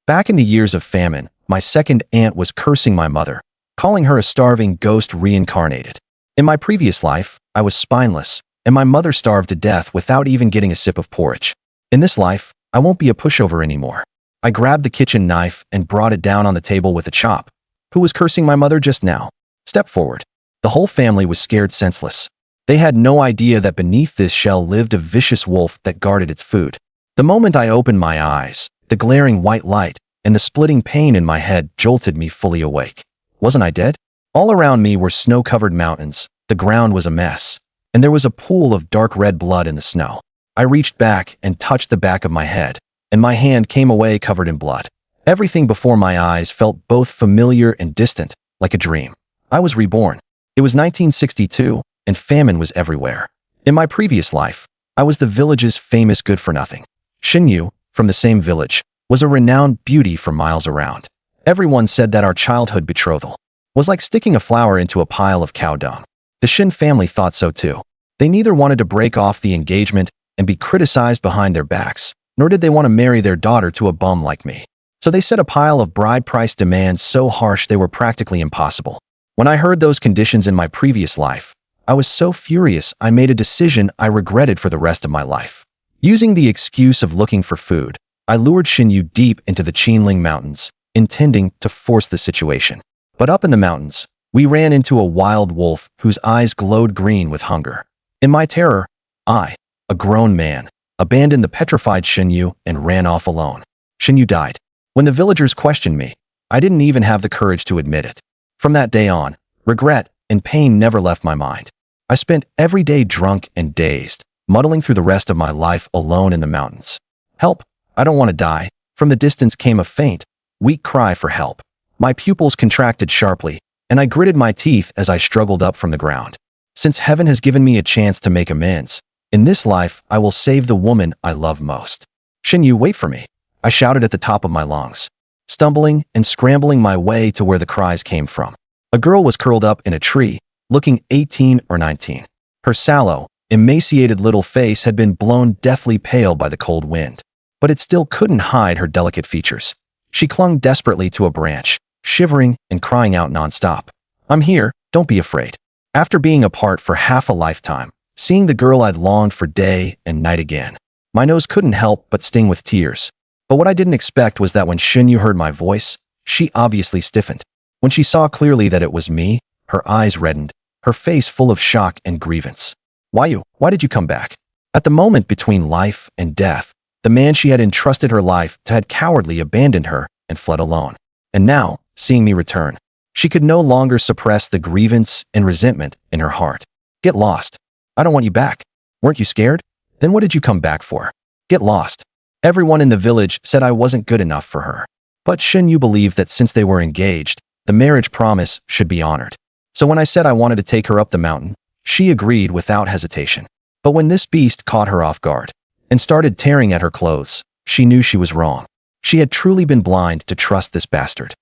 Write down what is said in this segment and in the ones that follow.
Back in the years of famine, my second aunt was cursing my mother, calling her a starving ghost reincarnated. In my previous life, I was spineless, and my mother starved to death without even getting a sip of porridge. In this life, I won't be a pushover anymore. I grabbed the kitchen knife and brought it down on the table with a chop. Who was cursing my mother just now? Step forward. The whole family was scared senseless. They had no idea that beneath this shell lived a vicious wolf that guarded its food. The moment I opened my eyes, the glaring white light and the splitting pain in my head jolted me fully awake. Wasn't I dead? All around me were snow-covered mountains, the ground was a mess, and there was a pool of dark red blood in the snow. I reached back and touched the back of my head, and my hand came away covered in blood. Everything before my eyes felt both familiar and distant, like a dream. I was reborn. It was 1962, and famine was everywhere. In my previous life, I was the village's famous good-for-nothing. Shen, from the same village, was a renowned beauty for miles around. Everyone said that our childhood betrothal was like sticking a flower into a pile of cow dung. The Shen family thought so too. They neither wanted to break off the engagement and be criticized behind their backs, nor did they want to marry their daughter to a bum like me. So they set a pile of bride price demands so harsh they were practically impossible. When I heard those conditions in my previous life, I was so furious I made a decision I regretted for the rest of my life. Using the excuse of looking for food, I lured Shen deep into the Qinling Mountains, intending to force the situation. But up in the mountains, we ran into a wild wolf whose eyes glowed green with hunger. In my terror, I, a grown man, abandoned the petrified Shen and ran off alone. Shen died. When the villagers questioned me, I didn't even have the courage to admit it. From that day on, regret and pain never left my mind. I spent every day drunk and dazed, muddling through the rest of my life alone in the mountains. Help! I don't want to die. From the distance came a faint, weak cry for help. My pupils contracted sharply, and I gritted my teeth as I struggled up from the ground. Since heaven has given me a chance to make amends, in this life I will save the woman I love most. Shen, wait for me, I shouted at the top of my lungs, stumbling and scrambling my way to where the cries came from. A girl was curled up in a tree, looking 18 or 19. Her sallow, emaciated little face had been blown deathly pale by the cold wind, but it still couldn't hide her delicate features. She clung desperately to a branch, shivering and crying out nonstop. I'm here, don't be afraid. After being apart for half a lifetime, seeing the girl I'd longed for day and night again, my nose couldn't help but sting with tears. But what I didn't expect was that when Shen heard my voice, she obviously stiffened. When she saw clearly that it was me, her eyes reddened, her face full of shock and grievance. Why did you come back? At the moment between life and death, the man she had entrusted her life to had cowardly abandoned her and fled alone. And now, seeing me return, she could no longer suppress the grievance and resentment in her heart. Get lost. I don't want you back. Weren't you scared? Then what did you come back for? Get lost. Everyone in the village said I wasn't good enough for her. But Shen believed that since they were engaged, the marriage promise should be honored. So when I said I wanted to take her up the mountain, she agreed without hesitation. But when this beast caught her off guard and started tearing at her clothes, she knew she was wrong. She had truly been blind to trust this bastard.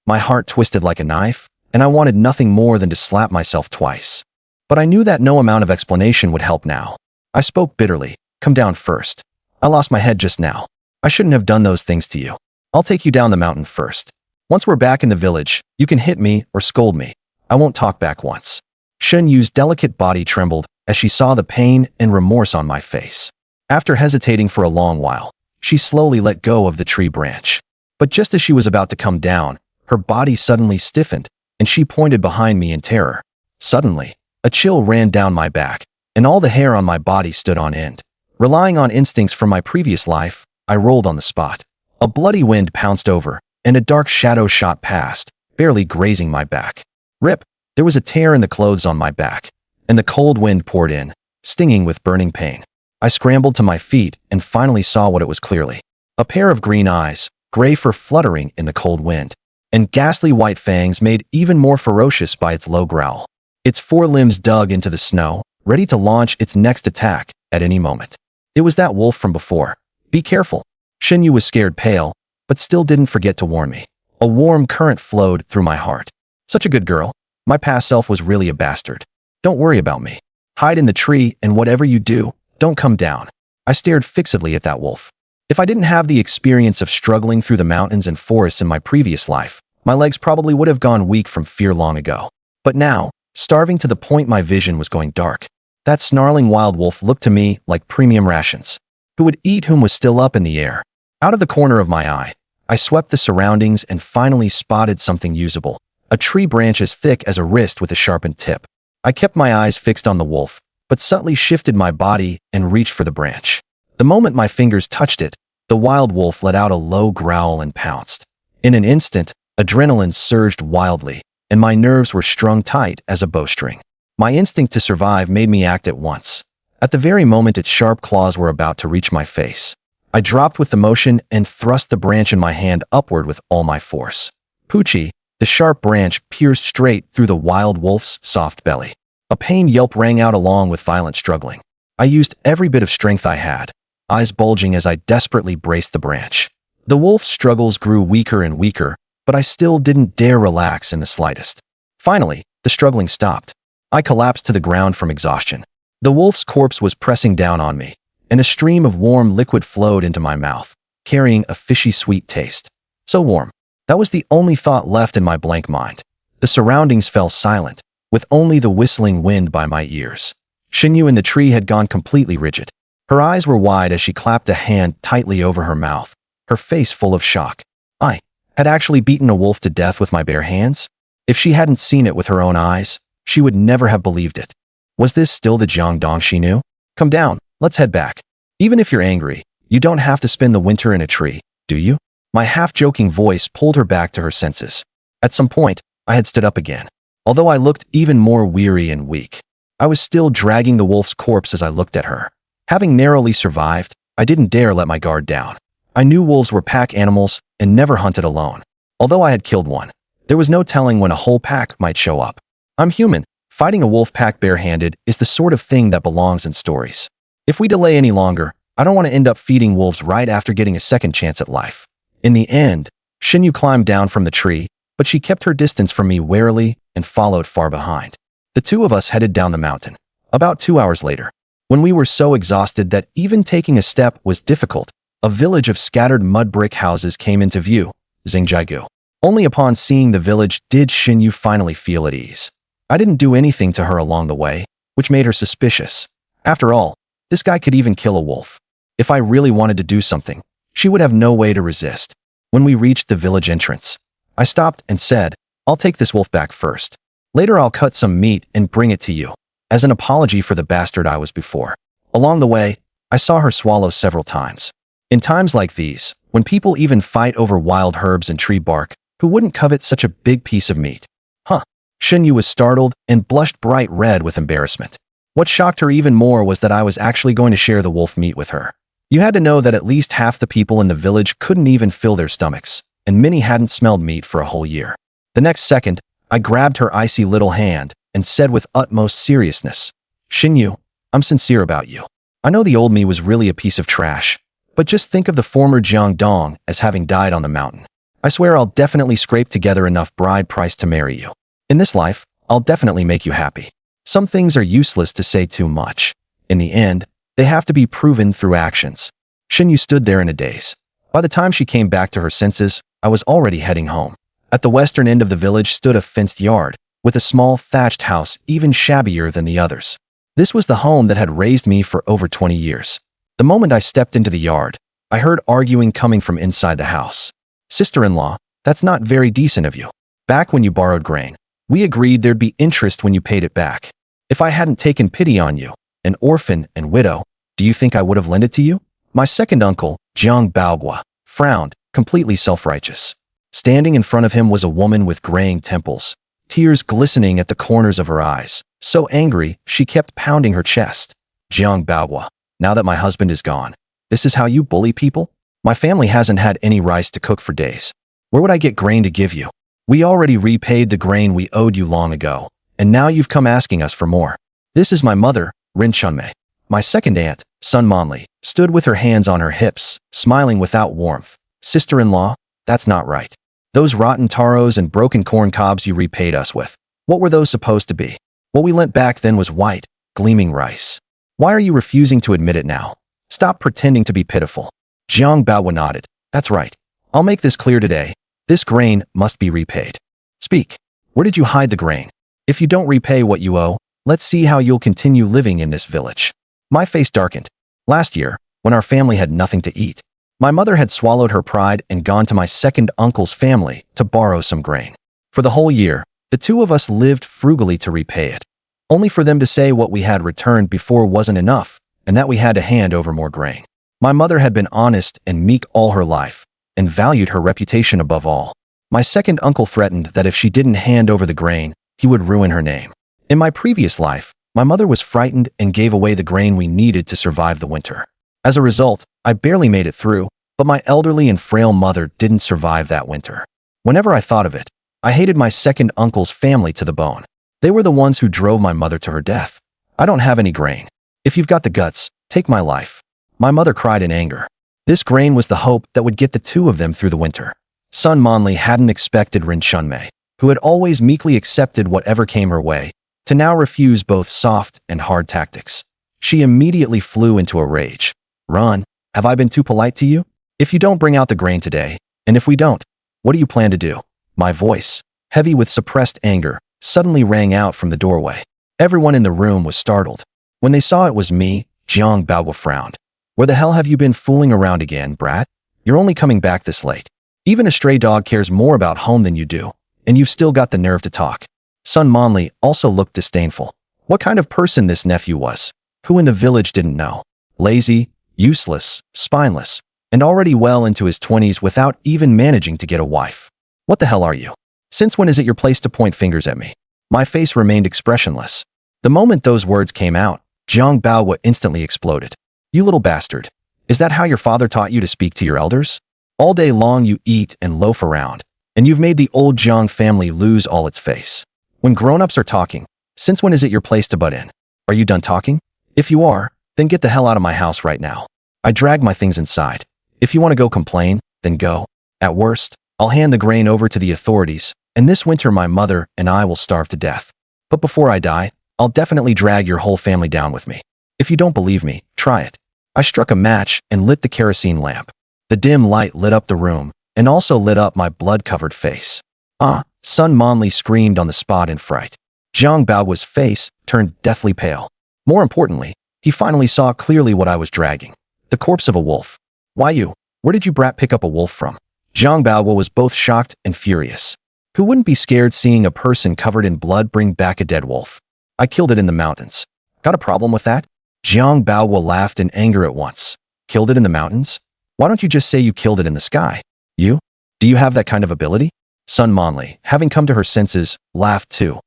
My heart twisted like a knife, and I wanted nothing more than to slap myself twice. But I knew that no amount of explanation would help now. I spoke bitterly. Come down first. I lost my head just now. I shouldn't have done those things to you. I'll take you down the mountain first. Once we're back in the village, you can hit me or scold me. I won't talk back once. Shen delicate body trembled as she saw the pain and remorse on my face. After hesitating for a long while, she slowly let go of the tree branch. But just as she was about to come down, her body suddenly stiffened, and she pointed behind me in terror. Suddenly, a chill ran down my back, and all the hair on my body stood on end. Relying on instincts from my previous life, I rolled on the spot. A bloody wind pounced over, and a dark shadow shot past, barely grazing my back. Rip! There was a tear in the clothes on my back, and the cold wind poured in, stinging with burning pain. I scrambled to my feet and finally saw what it was clearly. A pair of green eyes, gray fur fluttering in the cold wind, and ghastly white fangs made even more ferocious by its low growl. Its forelimbs dug into the snow, ready to launch its next attack at any moment. It was that wolf from before. Be careful. Shen was scared pale, but still didn't forget to warn me. A warm current flowed through my heart. Such a good girl. My past self was really a bastard. Don't worry about me. Hide in the tree, and whatever you do, don't come down. I stared fixedly at that wolf. If I didn't have the experience of struggling through the mountains and forests in my previous life, my legs probably would have gone weak from fear long ago. But now, starving to the point my vision was going dark, that snarling wild wolf looked to me like premium rations. Who would eat whom was still up in the air? Out of the corner of my eye, I swept the surroundings and finally spotted something usable, a tree branch as thick as a wrist with a sharpened tip. I kept my eyes fixed on the wolf, but subtly shifted my body and reached for the branch. The moment my fingers touched it, the wild wolf let out a low growl and pounced. In an instant, adrenaline surged wildly, and my nerves were strung tight as a bowstring. My instinct to survive made me act at once. At the very moment its sharp claws were about to reach my face, I dropped with the motion and thrust the branch in my hand upward with all my force. Poochie, the sharp branch pierced straight through the wild wolf's soft belly. A pained yelp rang out along with violent struggling. I used every bit of strength I had, eyes bulging as I desperately braced the branch. The wolf's struggles grew weaker and weaker, but I still didn't dare relax in the slightest. Finally, the struggling stopped. I collapsed to the ground from exhaustion. The wolf's corpse was pressing down on me, and a stream of warm liquid flowed into my mouth, carrying a fishy sweet taste. So warm. That was the only thought left in my blank mind. The surroundings fell silent, with only the whistling wind by my ears. Shen in the tree had gone completely rigid. Her eyes were wide as she clapped a hand tightly over her mouth, her face full of shock. I had actually beaten a wolf to death with my bare hands? If she hadn't seen it with her own eyes, she would never have believed it. Was this still the Jiang Dong she knew? Come down, let's head back. Even if you're angry, you don't have to spend the winter in a tree, do you? My half-joking voice pulled her back to her senses. At some point, I had stood up again. Although I looked even more weary and weak, I was still dragging the wolf's corpse as I looked at her. Having narrowly survived, I didn't dare let my guard down. I knew wolves were pack animals and never hunted alone. Although I had killed one, there was no telling when a whole pack might show up. I'm human. Fighting a wolf pack barehanded is the sort of thing that belongs in stories. If we delay any longer, I don't want to end up feeding wolves right after getting a second chance at life. In the end, Shen climbed down from the tree, but she kept her distance from me warily and followed far behind. The two of us headed down the mountain. About 2 hours later, when we were so exhausted that even taking a step was difficult, a village of scattered mud brick houses came into view, Xingjiagu. Only upon seeing the village did Shen finally feel at ease. I didn't do anything to her along the way, which made her suspicious. After all, this guy could even kill a wolf. If I really wanted to do something, she would have no way to resist. When we reached the village entrance, I stopped and said, "I'll take this wolf back first. Later I'll cut some meat and bring it to you, as an apology for the bastard I was before." Along the way, I saw her swallow several times. In times like these, when people even fight over wild herbs and tree bark, who wouldn't covet such a big piece of meat? Huh. Shen was startled and blushed bright red with embarrassment. What shocked her even more was that I was actually going to share the wolf meat with her. You had to know that at least half the people in the village couldn't even fill their stomachs, and many hadn't smelled meat for a whole year. The next second, I grabbed her icy little hand and said with utmost seriousness, "Shen, I'm sincere about you. I know the old me was really a piece of trash, but just think of the former Jiang Dong as having died on the mountain. I swear I'll definitely scrape together enough bride price to marry you. In this life, I'll definitely make you happy." Some things are useless to say too much. In the end, they have to be proven through actions. Shen stood there in a daze. By the time she came back to her senses, I was already heading home. At the western end of the village stood a fenced yard, with a small thatched house even shabbier than the others. This was the home that had raised me for over 20 years. The moment I stepped into the yard, I heard arguing coming from inside the house. "Sister-in-law, that's not very decent of you. Back when you borrowed grain, we agreed there'd be interest when you paid it back. If I hadn't taken pity on you, an orphan and widow, do you think I would have lent it to you?" My second uncle, Jiang Baogua, frowned, completely self-righteous. Standing in front of him was a woman with graying temples, tears glistening at the corners of her eyes, so angry she kept pounding her chest. "Jiang Baogua, now that my husband is gone, this is how you bully people? My family hasn't had any rice to cook for days. Where would I get grain to give you? We already repaid the grain we owed you long ago, and now you've come asking us for more." This is my mother, Rin Chunmei. My second aunt, Sun Monli, stood with her hands on her hips, smiling without warmth. "Sister-in-law, that's not right. Those rotten taros and broken corn cobs you repaid us with, what were those supposed to be? What we lent back then was white, gleaming rice. Why are you refusing to admit it now? Stop pretending to be pitiful." Jiang Dong nodded. That's right. I'll make this clear today. This grain must be repaid. Speak. Where did you hide the grain? If you don't repay what you owe, let's see how you'll continue living in this village. My face darkened. Last year, when our family had nothing to eat, my mother had swallowed her pride and gone to my second uncle's family to borrow some grain. For the whole year, the two of us lived frugally to repay it, only for them to say what we had returned before wasn't enough and that we had to hand over more grain. My mother had been honest and meek all her life and valued her reputation above all. My second uncle threatened that if she didn't hand over the grain, he would ruin her name. In my previous life, my mother was frightened and gave away the grain we needed to survive the winter. As a result, I barely made it through, but my elderly and frail mother didn't survive that winter. Whenever I thought of it, I hated my second uncle's family to the bone. They were the ones who drove my mother to her death. I don't have any grain. If you've got the guts, take my life. My mother cried in anger. This grain was the hope that would get the two of them through the winter. Sun Monli hadn't expected Rin Chunmei, who had always meekly accepted whatever came her way, to now refuse both soft and hard tactics. She immediately flew into a rage. Run, have I been too polite to you? If you don't bring out the grain today, and if we don't, what do you plan to do? My voice, heavy with suppressed anger, suddenly rang out from the doorway. Everyone in the room was startled. When they saw it was me, Jiang Dong frowned. Where the hell have you been fooling around again, brat? You're only coming back this late. Even a stray dog cares more about home than you do, and you've still got the nerve to talk. Sun Monli also looked disdainful. What kind of person this nephew was? Who in the village didn't know? Lazy, useless, spineless, and already well into his 20s without even managing to get a wife. What the hell are you? Since when is it your place to point fingers at me? My face remained expressionless. The moment those words came out, Jiang Dong instantly exploded. You little bastard. Is that how your father taught you to speak to your elders? All day long you eat and loaf around, and you've made the old Jiang family lose all its face. When grown-ups are talking, since when is it your place to butt in? Are you done talking? If you are, then get the hell out of my house right now. I dragged my things inside. If you want to go complain, then go. At worst, I'll hand the grain over to the authorities, and this winter my mother and I will starve to death. But before I die, I'll definitely drag your whole family down with me. If you don't believe me, try it. I struck a match and lit the kerosene lamp. The dim light lit up the room, and also lit up my blood-covered face. Ah, Sun Monli screamed on the spot in fright. Jiang Dong's face turned deathly pale. More importantly, he finally saw clearly what I was dragging. The corpse of a wolf. Why you? Where did you brat pick up a wolf from? Jiang Dong was both shocked and furious. Who wouldn't be scared seeing a person covered in blood bring back a dead wolf? I killed it in the mountains. Got a problem with that? Jiang Dong laughed in anger at once. Killed it in the mountains? Why don't you just say you killed it in the sky? You? Do you have that kind of ability? Sun Monli, having come to her senses, laughed too.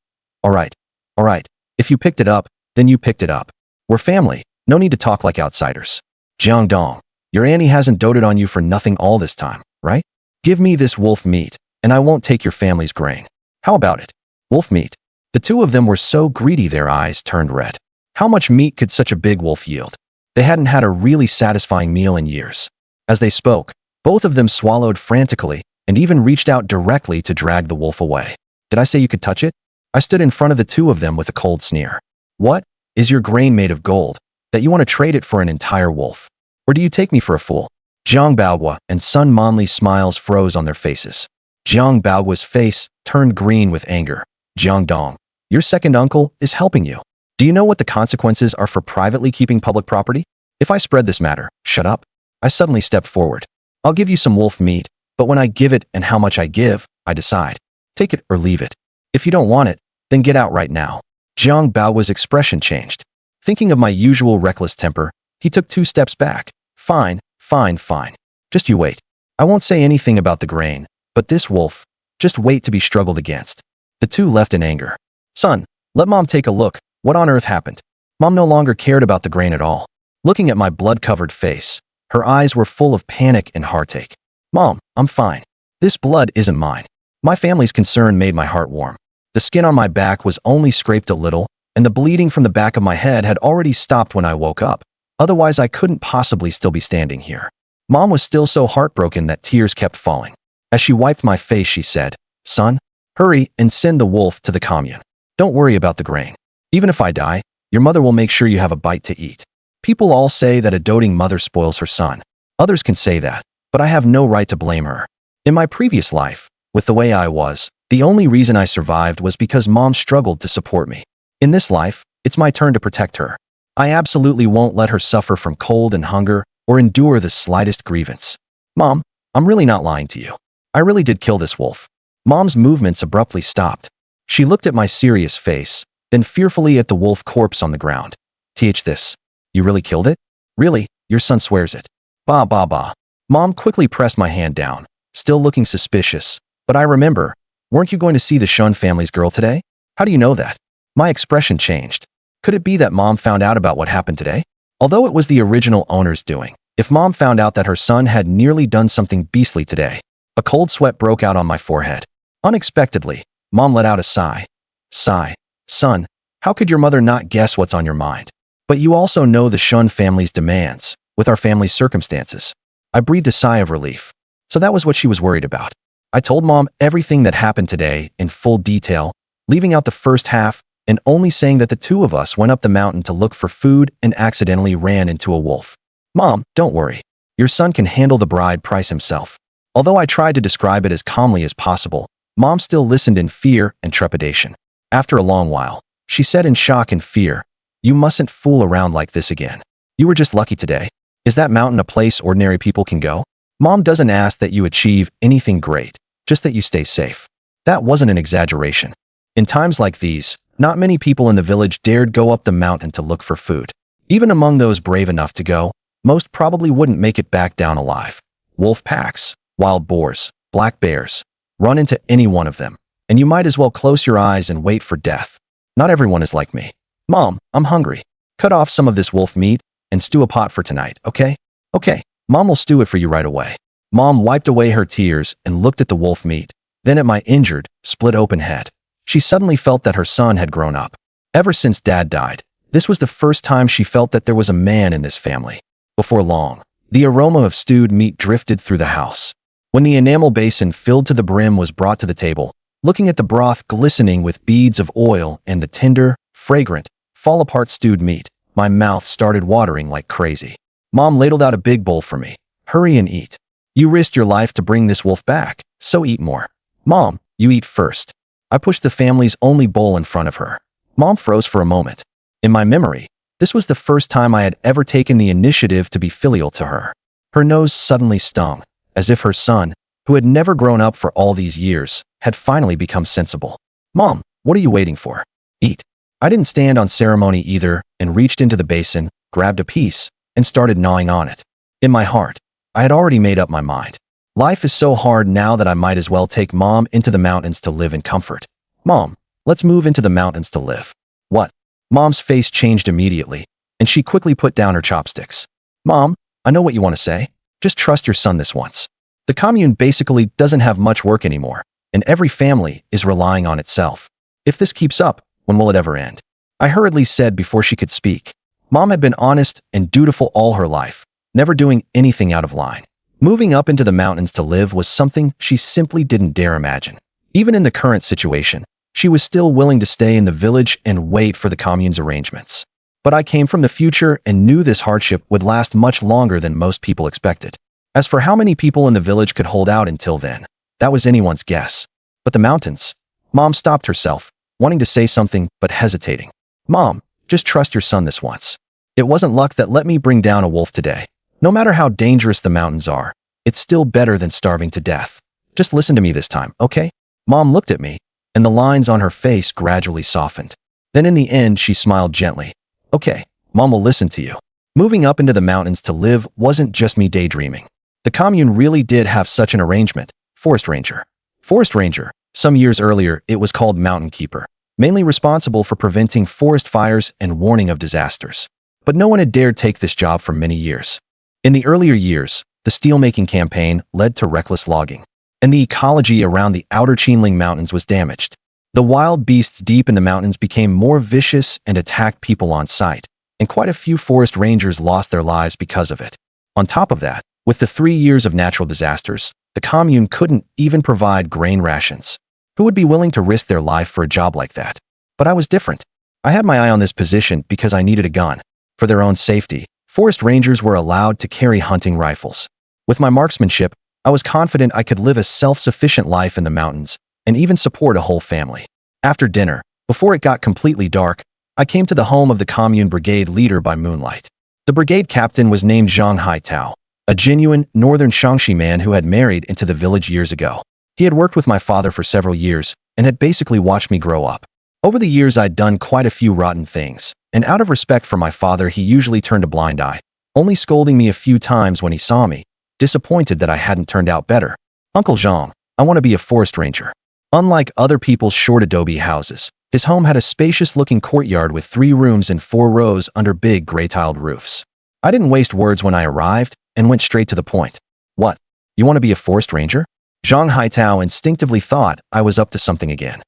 All right. If you picked it up, then you picked it up. We're family. No need to talk like outsiders. Jiang Dong, your Annie hasn't doted on you for nothing all this time, right? Give me this wolf meat, and I won't take your family's grain. How about it? Wolf meat. The two of them were so greedy their eyes turned red. How much meat could such a big wolf yield? They hadn't had a really satisfying meal in years. As they spoke, both of them swallowed frantically and even reached out directly to drag the wolf away. Did I say you could touch it? I stood in front of the two of them with a cold sneer. What? Is your grain made of gold, that you want to trade it for an entire wolf? Or do you take me for a fool? Jiang Dong and Sun Monli's smiles froze on their faces. Jiang Dong's face turned green with anger. Jiang Dong, your second uncle is helping you. Do you know what the consequences are for privately keeping public property? If I spread this matter, shut up. I suddenly stepped forward. I'll give you some wolf meat, but when I give it and how much I give, I decide. Take it or leave it. If you don't want it, then get out right now. Jiang Dong's expression changed. Thinking of my usual reckless temper, he took 2 steps back. Fine. Just you wait. I won't say anything about the grain, but this wolf, just wait to be struggled against. The two left in anger. Son, let Mom take a look. What on earth happened? Mom no longer cared about the grain at all. Looking at my blood-covered face, her eyes were full of panic and heartache. Mom, I'm fine. This blood isn't mine. My family's concern made my heart warm. The skin on my back was only scraped a little, and the bleeding from the back of my head had already stopped when I woke up. Otherwise, I couldn't possibly still be standing here. Mom was still so heartbroken that tears kept falling. As she wiped my face, she said, Son, hurry and send the wolf to the commune. Don't worry about the grain. Even if I die, your mother will make sure you have a bite to eat. People all say that a doting mother spoils her son. Others can say that, but I have no right to blame her. In my previous life, with the way I was, the only reason I survived was because Mom struggled to support me. In this life, it's my turn to protect her. I absolutely won't let her suffer from cold and hunger or endure the slightest grievance. Mom, I'm really not lying to you. I really did kill this wolf. Mom's movements abruptly stopped. She looked at my serious face, then fearfully at the wolf corpse on the ground. This. You really killed it? Really? Your son swears it. Bah, bah, bah. Mom quickly pressed my hand down, still looking suspicious. But I remember, weren't you going to see the Shen family's girl today? How do you know that? My expression changed. Could it be that Mom found out about what happened today? Although it was the original owner's doing, if Mom found out that her son had nearly done something beastly today, a cold sweat broke out on my forehead. Unexpectedly, Mom let out a sigh. Sigh. Son, how could your mother not guess what's on your mind? But you also know the Shen family's demands, with our family's circumstances. I breathed a sigh of relief. So that was what she was worried about. I told Mom everything that happened today in full detail, leaving out the first half and only saying that the two of us went up the mountain to look for food and accidentally ran into a wolf. Mom, don't worry. Your son can handle the bride price himself. Although I tried to describe it as calmly as possible, Mom still listened in fear and trepidation. After a long while, she said in shock and fear, "You mustn't fool around like this again. You were just lucky today. Is that mountain a place ordinary people can go? Mom doesn't ask that you achieve anything great, just that you stay safe." That wasn't an exaggeration. In times like these, not many people in the village dared go up the mountain to look for food. Even among those brave enough to go, most probably wouldn't make it back down alive. Wolf packs, wild boars, black bears. Run into any one of them, and you might as well close your eyes and wait for death. Not everyone is like me. Mom, I'm hungry. Cut off some of this wolf meat and stew a pot for tonight, okay? Okay, Mom will stew it for you right away. Mom wiped away her tears and looked at the wolf meat, then at my injured, split open head. She suddenly felt that her son had grown up. Ever since Dad died, this was the first time she felt that there was a man in this family. Before long, the aroma of stewed meat drifted through the house. When the enamel basin filled to the brim was brought to the table, looking at the broth glistening with beads of oil and the tender, fragrant, fall-apart stewed meat, my mouth started watering like crazy. Mom ladled out a big bowl for me. Hurry and eat. You risked your life to bring this wolf back, so eat more. Mom, you eat first. I pushed the family's only bowl in front of her. Mom froze for a moment. In my memory, this was the first time I had ever taken the initiative to be filial to her. Her nose suddenly stung, as if her son, who had never grown up for all these years, had finally become sensible. Mom, what are you waiting for? Eat. I didn't stand on ceremony either and reached into the basin, grabbed a piece, and started gnawing on it. In my heart, I had already made up my mind. Life is so hard now that I might as well take Mom into the mountains to live in comfort. Mom, let's move into the mountains to live. What? Mom's face changed immediately, and she quickly put down her chopsticks. Mom, I know what you want to say. Just trust your son this once. The commune basically doesn't have much work anymore, and every family is relying on itself. If this keeps up, when will it ever end? I hurriedly said before she could speak. Mom had been honest and dutiful all her life, never doing anything out of line. Moving up into the mountains to live was something she simply didn't dare imagine. Even in the current situation, she was still willing to stay in the village and wait for the commune's arrangements. But I came from the future and knew this hardship would last much longer than most people expected. As for how many people in the village could hold out until then, that was anyone's guess. But the mountains? Mom stopped herself, wanting to say something but hesitating. Mom, just trust your son this once. It wasn't luck that let me bring down a wolf today. No matter how dangerous the mountains are, it's still better than starving to death. Just listen to me this time, okay? Mom looked at me, and the lines on her face gradually softened. Then in the end, she smiled gently. Okay, Mom will listen to you. Moving up into the mountains to live wasn't just me daydreaming. The commune really did have such an arrangement. Forest Ranger. Forest Ranger. Some years earlier, it was called Mountain Keeper, mainly responsible for preventing forest fires and warning of disasters. But no one had dared take this job for many years. In the earlier years, the steelmaking campaign led to reckless logging, and the ecology around the outer Qinling Mountains was damaged. The wild beasts deep in the mountains became more vicious and attacked people on sight, and quite a few forest rangers lost their lives because of it. On top of that, with the 3 years of natural disasters, the commune couldn't even provide grain rations. Who would be willing to risk their life for a job like that? But I was different. I had my eye on this position because I needed a gun, for their own safety, Forest rangers were allowed to carry hunting rifles. With my marksmanship, I was confident I could live a self-sufficient life in the mountains and even support a whole family. After dinner, before it got completely dark, I came to the home of the commune brigade leader by moonlight. The brigade captain was named Zhang Haitao, a genuine northern Shaanxi man who had married into the village years ago. He had worked with my father for several years and had basically watched me grow up. Over the years, I'd done quite a few rotten things, and out of respect for my father, he usually turned a blind eye, only scolding me a few times when he saw me, disappointed that I hadn't turned out better. Uncle Zhang, I want to be a forest ranger. Unlike other people's short adobe houses, his home had a spacious-looking courtyard with 3 rooms and 4 rows under big gray-tiled roofs. I didn't waste words when I arrived and went straight to the point. What? You want to be a forest ranger? Zhang Haitao instinctively thought I was up to something again.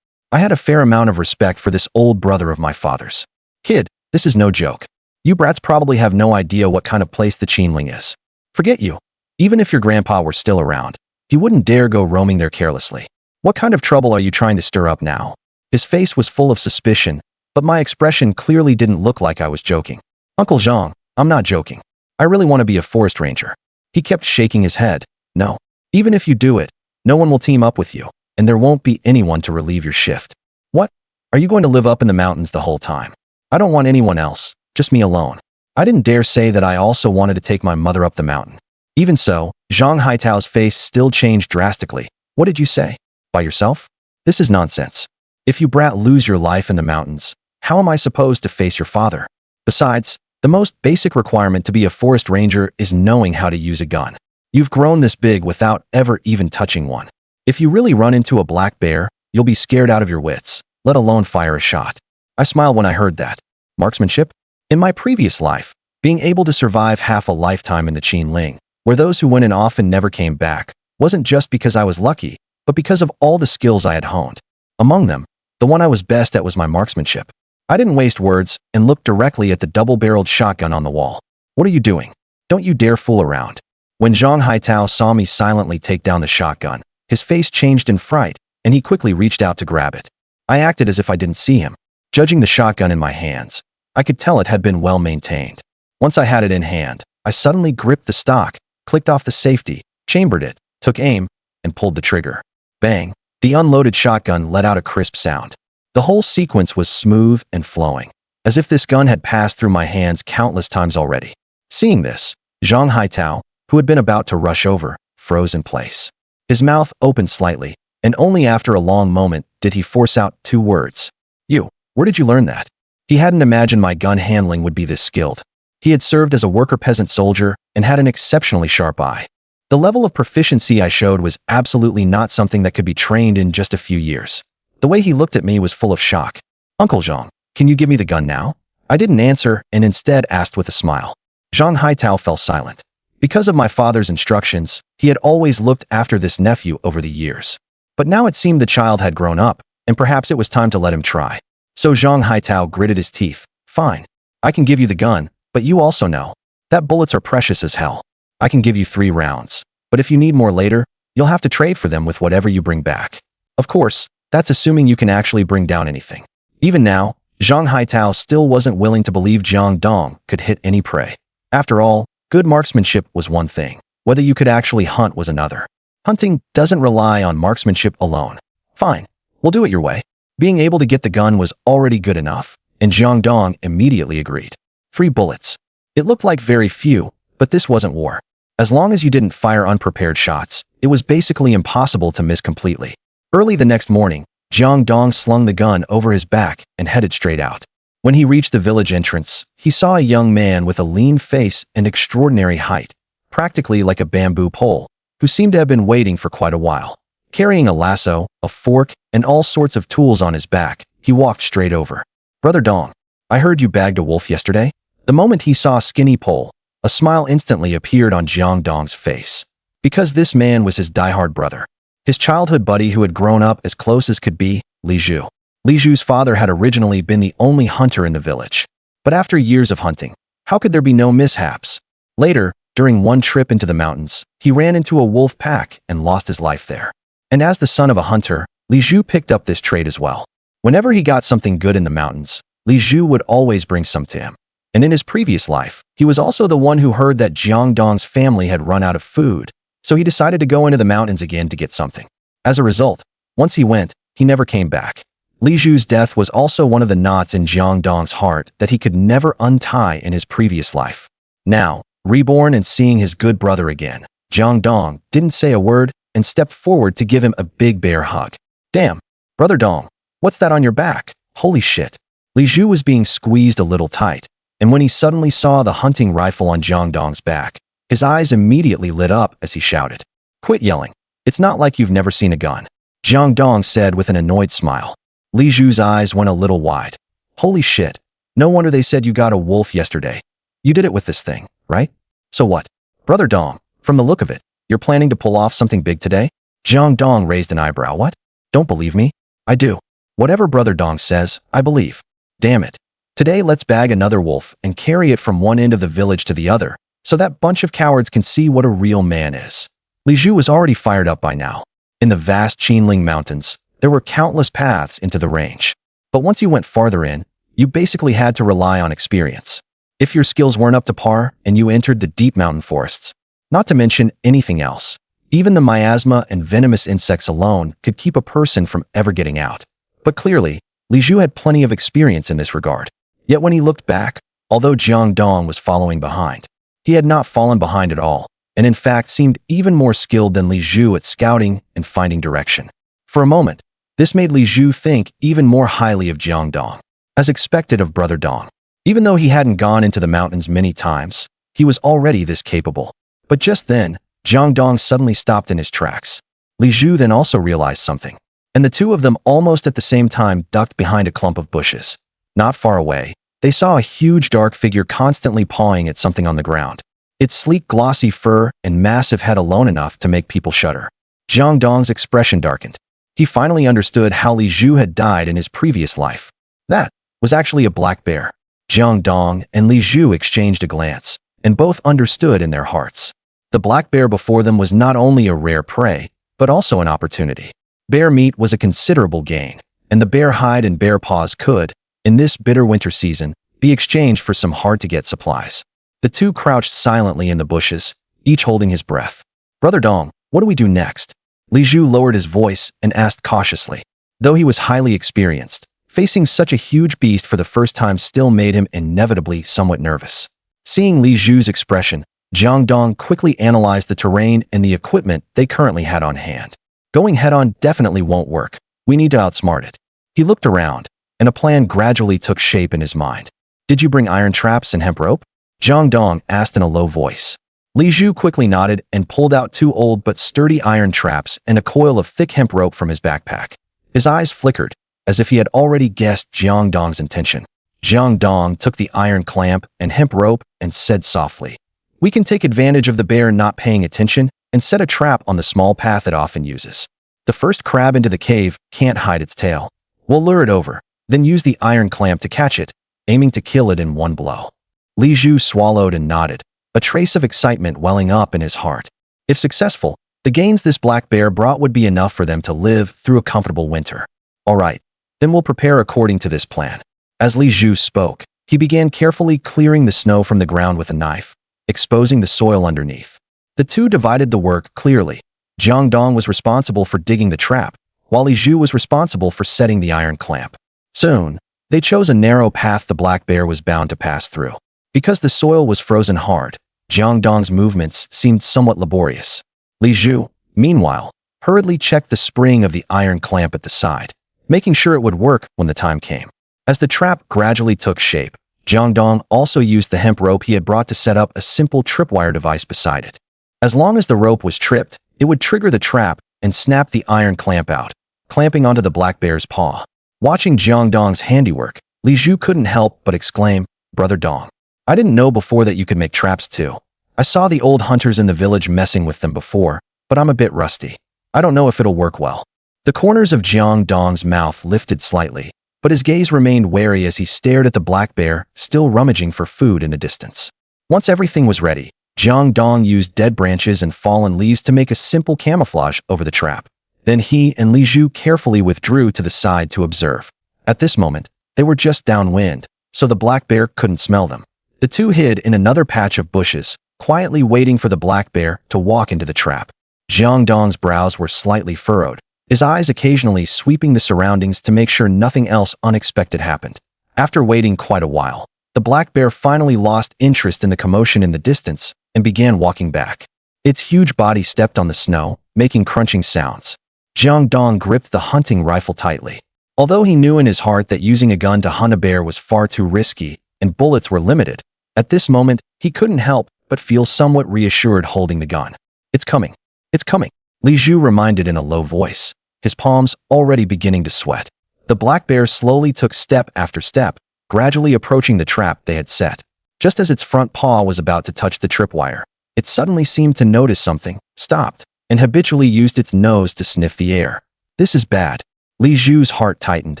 I had a fair amount of respect for this old brother of my father's. Kid, this is no joke. You brats probably have no idea what kind of place the Qinling is. Forget you. Even if your grandpa were still around, he wouldn't dare go roaming there carelessly. What kind of trouble are you trying to stir up now? His face was full of suspicion, but my expression clearly didn't look like I was joking. Uncle Zhang, I'm not joking. I really want to be a forest ranger. He kept shaking his head. No. Even if you do it, no one will team up with you, and there won't be anyone to relieve your shift. What? Are you going to live up in the mountains the whole time? I don't want anyone else, just me alone. I didn't dare say that I also wanted to take my mother up the mountain. Even so, Zhang Haitao's face still changed drastically. What did you say? By yourself? This is nonsense. If you brat lose your life in the mountains, how am I supposed to face your father? Besides, the most basic requirement to be a forest ranger is knowing how to use a gun. You've grown this big without ever even touching one. If you really run into a black bear, you'll be scared out of your wits, let alone fire a shot. I smiled when I heard that. Marksmanship? In my previous life, being able to survive half a lifetime in the Qinling, where those who went in often never came back, wasn't just because I was lucky, but because of all the skills I had honed. Among them, the one I was best at was my marksmanship. I didn't waste words and looked directly at the double-barreled shotgun on the wall. What are you doing? Don't you dare fool around. When Zhang Haitao saw me silently take down the shotgun, his face changed in fright, and he quickly reached out to grab it. I acted as if I didn't see him. Judging the shotgun in my hands, I could tell it had been well maintained. Once I had it in hand, I suddenly gripped the stock, clicked off the safety, chambered it, took aim, and pulled the trigger. Bang! The unloaded shotgun let out a crisp sound. The whole sequence was smooth and flowing, as if this gun had passed through my hands countless times already. Seeing this, Zhang Haitao, who had been about to rush over, froze in place. His mouth opened slightly, and only after a long moment did he force out 2 words. You, where did you learn that? He hadn't imagined my gun handling would be this skilled. He had served as a worker peasant soldier and had an exceptionally sharp eye. The level of proficiency I showed was absolutely not something that could be trained in just a few years. The way he looked at me was full of shock. Uncle Zhang, can you give me the gun now? I didn't answer and instead asked with a smile. Zhang Haitao fell silent. Because of my father's instructions, he had always looked after this nephew over the years. But now it seemed the child had grown up, and perhaps it was time to let him try. So Zhang Haitao gritted his teeth. Fine. I can give you the gun, but you also know that bullets are precious as hell. I can give you 3 rounds, but if you need more later, you'll have to trade for them with whatever you bring back. Of course, that's assuming you can actually bring down anything. Even now, Zhang Haitao still wasn't willing to believe Jiang Dong could hit any prey. After all, good marksmanship was one thing. Whether you could actually hunt was another. Hunting doesn't rely on marksmanship alone. Fine, we'll do it your way. Being able to get the gun was already good enough, and Jiang Dong immediately agreed. 3 bullets. It looked like very few, but this wasn't war. As long as you didn't fire unprepared shots, it was basically impossible to miss completely. Early the next morning, Jiang Dong slung the gun over his back and headed straight out. When he reached the village entrance, he saw a young man with a lean face and extraordinary height, practically like a bamboo pole, who seemed to have been waiting for quite a while. Carrying a lasso, a fork, and all sorts of tools on his back, he walked straight over. Brother Dong, I heard you bagged a wolf yesterday? The moment he saw Skinny Pole, a smile instantly appeared on Jiang Dong's face. Because this man was his diehard brother. His childhood buddy who had grown up as close as could be, Li Zhu. Li Zhu's father had originally been the only hunter in the village. But after years of hunting, how could there be no mishaps? Later, during one trip into the mountains, he ran into a wolf pack and lost his life there. And as the son of a hunter, Li Zhu picked up this trait as well. Whenever he got something good in the mountains, Li Zhu would always bring some to him. And in his previous life, He was also the one who heard that Jiang Dong's family had run out of food, so he decided to go into the mountains again to get something. As a result, once he went, he never came back. Li Zhu's death was also one of the knots in Jiang Dong's heart that he could never untie in his previous life. Now, reborn and seeing his good brother again, Jiang Dong didn't say a word and stepped forward to give him a big bear hug. Damn, Brother Dong, what's that on your back? Holy shit. Li Zhu was being squeezed a little tight, and when he suddenly saw the hunting rifle on Jiang Dong's back, his eyes immediately lit up as he shouted. Quit yelling. It's not like you've never seen a gun. Jiang Dong said with an annoyed smile. Li Zhu's eyes went a little wide. Holy shit. No wonder they said you got a wolf yesterday. You did it with this thing, right? So what? Brother Dong, from the look of it, you're planning to pull off something big today? Jiang Dong raised an eyebrow. What? Don't believe me? I do. Whatever Brother Dong says, I believe. Damn it. Today let's bag another wolf and carry it from one end of the village to the other, so that bunch of cowards can see what a real man is. Li Zhu was already fired up by now. In the vast Qinling Mountains, there were countless paths into the range. But once you went farther in, you basically had to rely on experience. If your skills weren't up to par and you entered the deep mountain forests, not to mention anything else, even the miasma and venomous insects alone could keep a person from ever getting out. But clearly, Li Zhu had plenty of experience in this regard. Yet when he looked back, although Jiang Dong was following behind, he had not fallen behind at all, and in fact seemed even more skilled than Li Zhu at scouting and finding direction. For a moment, this made Li Zhu think even more highly of Jiang Dong, as expected of Brother Dong. Even though he hadn't gone into the mountains many times, he was already this capable. But just then, Jiang Dong suddenly stopped in his tracks. Li Zhu then also realized something, and the two of them almost at the same time ducked behind a clump of bushes. Not far away, they saw a huge dark figure constantly pawing at something on the ground. Its sleek glossy fur and massive head alone enough to make people shudder. Jiang Dong's expression darkened. He finally understood how Li Zhu had died in his previous life. That was actually a black bear. Jiang Dong and Li Zhu exchanged a glance, and both understood in their hearts. The black bear before them was not only a rare prey, but also an opportunity. Bear meat was a considerable gain, and the bear hide and bear paws could, in this bitter winter season, be exchanged for some hard-to-get supplies. The two crouched silently in the bushes, each holding his breath. Brother Dong, what do we do next? Li Zhu lowered his voice and asked cautiously. Though he was highly experienced, facing such a huge beast for the first time still made him inevitably somewhat nervous. Seeing Li Zhu's expression, Jiang Dong quickly analyzed the terrain and the equipment they currently had on hand. Going head-on definitely won't work. We need to outsmart it. He looked around, and a plan gradually took shape in his mind. Did you bring iron traps and hemp rope? Jiang Dong asked in a low voice. Li Zhu quickly nodded and pulled out 2 old but sturdy iron traps and a coil of thick hemp rope from his backpack. His eyes flickered, as if he had already guessed Jiang Dong's intention. Jiang Dong took the iron clamp and hemp rope and said softly, "We can take advantage of the bear not paying attention and set a trap on the small path it often uses. The first crab into the cave can't hide its tail. We'll lure it over, then use the iron clamp to catch it, aiming to kill it in one blow." Li Zhu swallowed and nodded, a trace of excitement welling up in his heart. If successful, the gains this black bear brought would be enough for them to live through a comfortable winter. All right, then we'll prepare according to this plan. As Li Zhu spoke, he began carefully clearing the snow from the ground with a knife, exposing the soil underneath. The two divided the work clearly. Jiang Dong was responsible for digging the trap, while Li Zhu was responsible for setting the iron clamp. Soon, they chose a narrow path the black bear was bound to pass through. Because the soil was frozen hard, Jiang Dong's movements seemed somewhat laborious. Li Zhu, meanwhile, hurriedly checked the spring of the iron clamp at the side, making sure it would work when the time came. As the trap gradually took shape, Jiang Dong also used the hemp rope he had brought to set up a simple tripwire device beside it. As long as the rope was tripped, it would trigger the trap and snap the iron clamp out, clamping onto the black bear's paw. Watching Jiang Dong's handiwork, Li Zhu couldn't help but exclaim, "Brother Dong, I didn't know before that you could make traps too. I saw the old hunters in the village messing with them before, but I'm a bit rusty. I don't know if it'll work well." The corners of Jiang Dong's mouth lifted slightly, but his gaze remained wary as he stared at the black bear, still rummaging for food in the distance. Once everything was ready, Jiang Dong used dead branches and fallen leaves to make a simple camouflage over the trap. Then he and Li Zhu carefully withdrew to the side to observe. At this moment, they were just downwind, so the black bear couldn't smell them. The two hid in another patch of bushes, quietly waiting for the black bear to walk into the trap. Jiang Dong's brows were slightly furrowed, his eyes occasionally sweeping the surroundings to make sure nothing else unexpected happened. After waiting quite a while, the black bear finally lost interest in the commotion in the distance and began walking back. Its huge body stepped on the snow, making crunching sounds. Jiang Dong gripped the hunting rifle tightly. Although he knew in his heart that using a gun to hunt a bear was far too risky and bullets were limited, at this moment, he couldn't help but feel somewhat reassured holding the gun. It's coming. It's coming, Li Zhu reminded in a low voice, his palms already beginning to sweat. The black bear slowly took step after step, gradually approaching the trap they had set. Just as its front paw was about to touch the tripwire, it suddenly seemed to notice something, stopped, and habitually used its nose to sniff the air. This is bad. Li Zhu's heart tightened,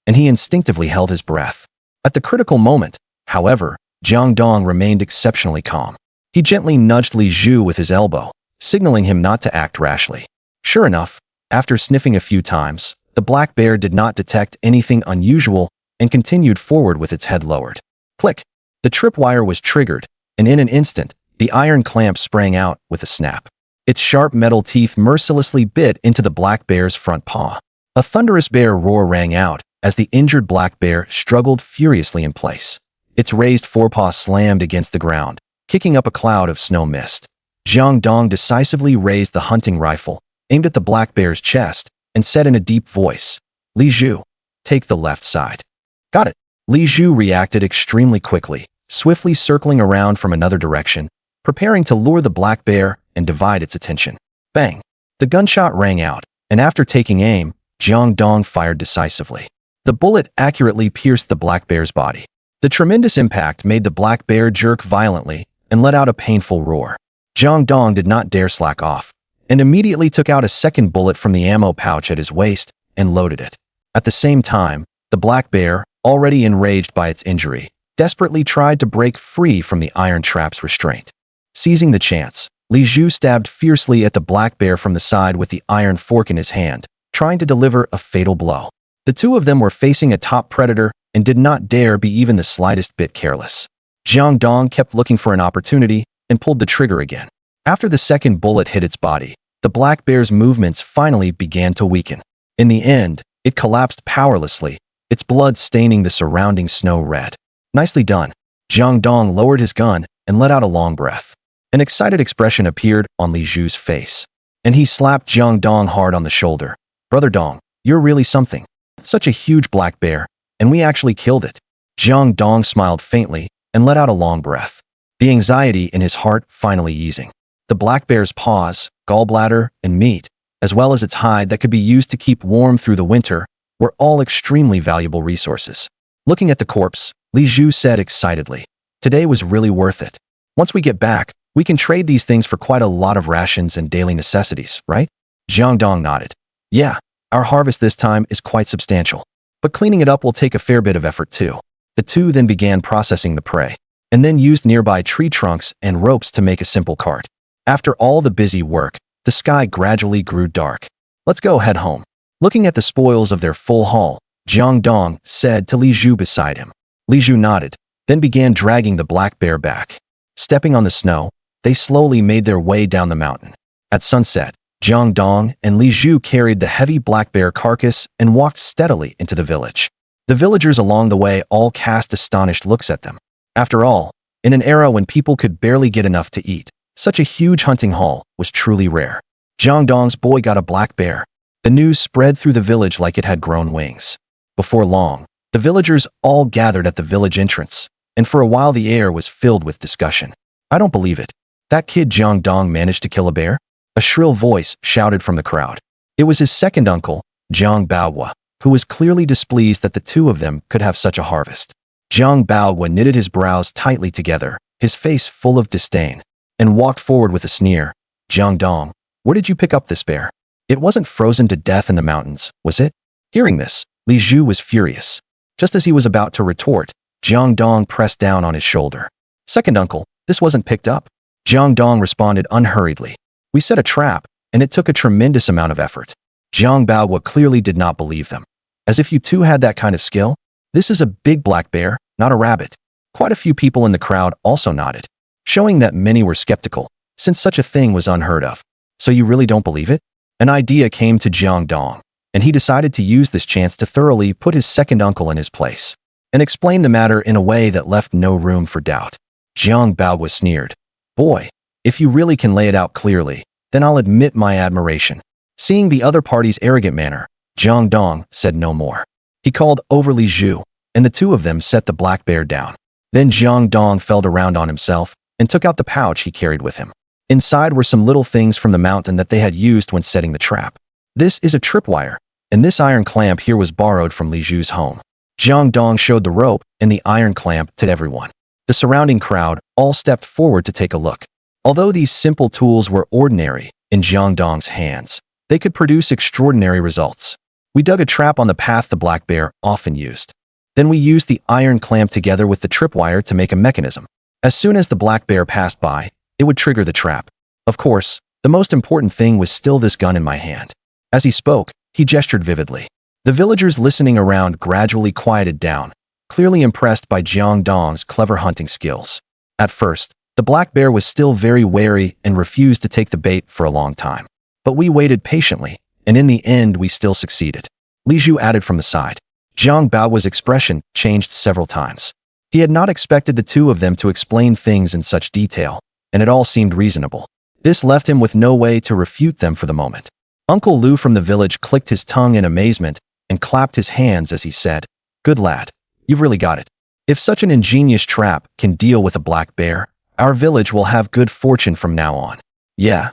and he instinctively held his breath. At the critical moment, however, Jiang Dong remained exceptionally calm. He gently nudged Li Zhu with his elbow, signaling him not to act rashly. Sure enough, after sniffing a few times, the black bear did not detect anything unusual and continued forward with its head lowered. Click! The tripwire was triggered, and in an instant, the iron clamp sprang out with a snap. Its sharp metal teeth mercilessly bit into the black bear's front paw. A thunderous bear roar rang out as the injured black bear struggled furiously in place. Its raised forepaw slammed against the ground, kicking up a cloud of snow mist. Jiang Dong decisively raised the hunting rifle, aimed at the black bear's chest, and said in a deep voice, "Li Zhu, take the left side." Got it. Li Zhu reacted extremely quickly, swiftly circling around from another direction, preparing to lure the black bear and divide its attention. Bang! The gunshot rang out, and after taking aim, Jiang Dong fired decisively. The bullet accurately pierced the black bear's body. The tremendous impact made the black bear jerk violently and let out a painful roar. Jiang Dong did not dare slack off, and immediately took out a second bullet from the ammo pouch at his waist and loaded it. At the same time, the black bear, already enraged by its injury, desperately tried to break free from the iron trap's restraint. Seizing the chance, Li Zhu stabbed fiercely at the black bear from the side with the iron fork in his hand, trying to deliver a fatal blow. The two of them were facing a top predator and did not dare be even the slightest bit careless. Jiang Dong kept looking for an opportunity and pulled the trigger again. After the second bullet hit its body, the black bear's movements finally began to weaken. In the end, it collapsed powerlessly, its blood staining the surrounding snow red. Nicely done. Jiang Dong lowered his gun and let out a long breath. An excited expression appeared on Li Zhu's face, and he slapped Jiang Dong hard on the shoulder. "Brother Dong, you're really something. Such a huge black bear, and we actually killed it." Jiang Dong smiled faintly and let out a long breath, the anxiety in his heart finally easing. The black bear's paws, gallbladder, and meat, as well as its hide that could be used to keep warm through the winter, were all extremely valuable resources. Looking at the corpse, Li Zhu said excitedly, "Today was really worth it. Once we get back, we can trade these things for quite a lot of rations and daily necessities, right?" Jiang Dong nodded. "Yeah, our harvest this time is quite substantial, but cleaning it up will take a fair bit of effort too." The two then began processing the prey, and then used nearby tree trunks and ropes to make a simple cart. After all the busy work, the sky gradually grew dark. "Let's go head home." Looking at the spoils of their full haul, Jiang Dong said to Li Zhu beside him. Li Zhu nodded, then began dragging the black bear back. Stepping on the snow, they slowly made their way down the mountain. At sunset, Jiang Dong and Li Zhu carried the heavy black bear carcass and walked steadily into the village. The villagers along the way all cast astonished looks at them. After all, in an era when people could barely get enough to eat, such a huge hunting haul was truly rare. Jiang Dong's boy got a black bear. The news spread through the village like it had grown wings. Before long, the villagers all gathered at the village entrance, and for a while the air was filled with discussion. "I don't believe it. That kid Jiang Dong managed to kill a bear?" A shrill voice shouted from the crowd. It was his second uncle, Jiang Baohua, who was clearly displeased that the two of them could have such a harvest. Jiang Baohua knitted his brows tightly together, his face full of disdain, and walked forward with a sneer. "Jiang Dong, where did you pick up this bear? It wasn't frozen to death in the mountains, was it?" Hearing this, Li Zhu was furious. Just as he was about to retort, Jiang Dong pressed down on his shoulder. "Second uncle, this wasn't picked up." Jiang Dong responded unhurriedly. "We set a trap, and it took a tremendous amount of effort." Jiang Baohua clearly did not believe them. "As if you two had that kind of skill? This is a big black bear, not a rabbit." Quite a few people in the crowd also nodded, showing that many were skeptical, since such a thing was unheard of. So you really don't believe it? An idea came to Jiang Dong, and he decided to use this chance to thoroughly put his second uncle in his place and explain the matter in a way that left no room for doubt. Jiang Bao was sneered. Boy, if you really can lay it out clearly, then I'll admit my admiration. Seeing the other party's arrogant manner, Jiang Dong said no more. He called over Li Zhu, and the two of them set the black bear down. Then Jiang Dong felt around on himself and took out the pouch he carried with him. Inside were some little things from the mountain that they had used when setting the trap. This is a tripwire, and this iron clamp here was borrowed from Li Zhu's home. Jiang Dong showed the rope and the iron clamp to everyone. The surrounding crowd all stepped forward to take a look. Although these simple tools were ordinary in Jiang Dong's hands, they could produce extraordinary results. We dug a trap on the path the black bear often used. Then we used the iron clamp together with the tripwire to make a mechanism. As soon as the black bear passed by, it would trigger the trap. Of course, the most important thing was still this gun in my hand. As he spoke, he gestured vividly. The villagers listening around gradually quieted down, clearly impressed by Jiang Dong's clever hunting skills. At first, the black bear was still very wary and refused to take the bait for a long time. But we waited patiently, and in the end we still succeeded. Li Zhu added from the side. Jiang Bao's expression changed several times. He had not expected the two of them to explain things in such detail, and it all seemed reasonable. This left him with no way to refute them for the moment. Uncle Lu from the village clicked his tongue in amazement and clapped his hands as he said, "Good lad, you've really got it. If such an ingenious trap can deal with a black bear, our village will have good fortune from now on. Yeah,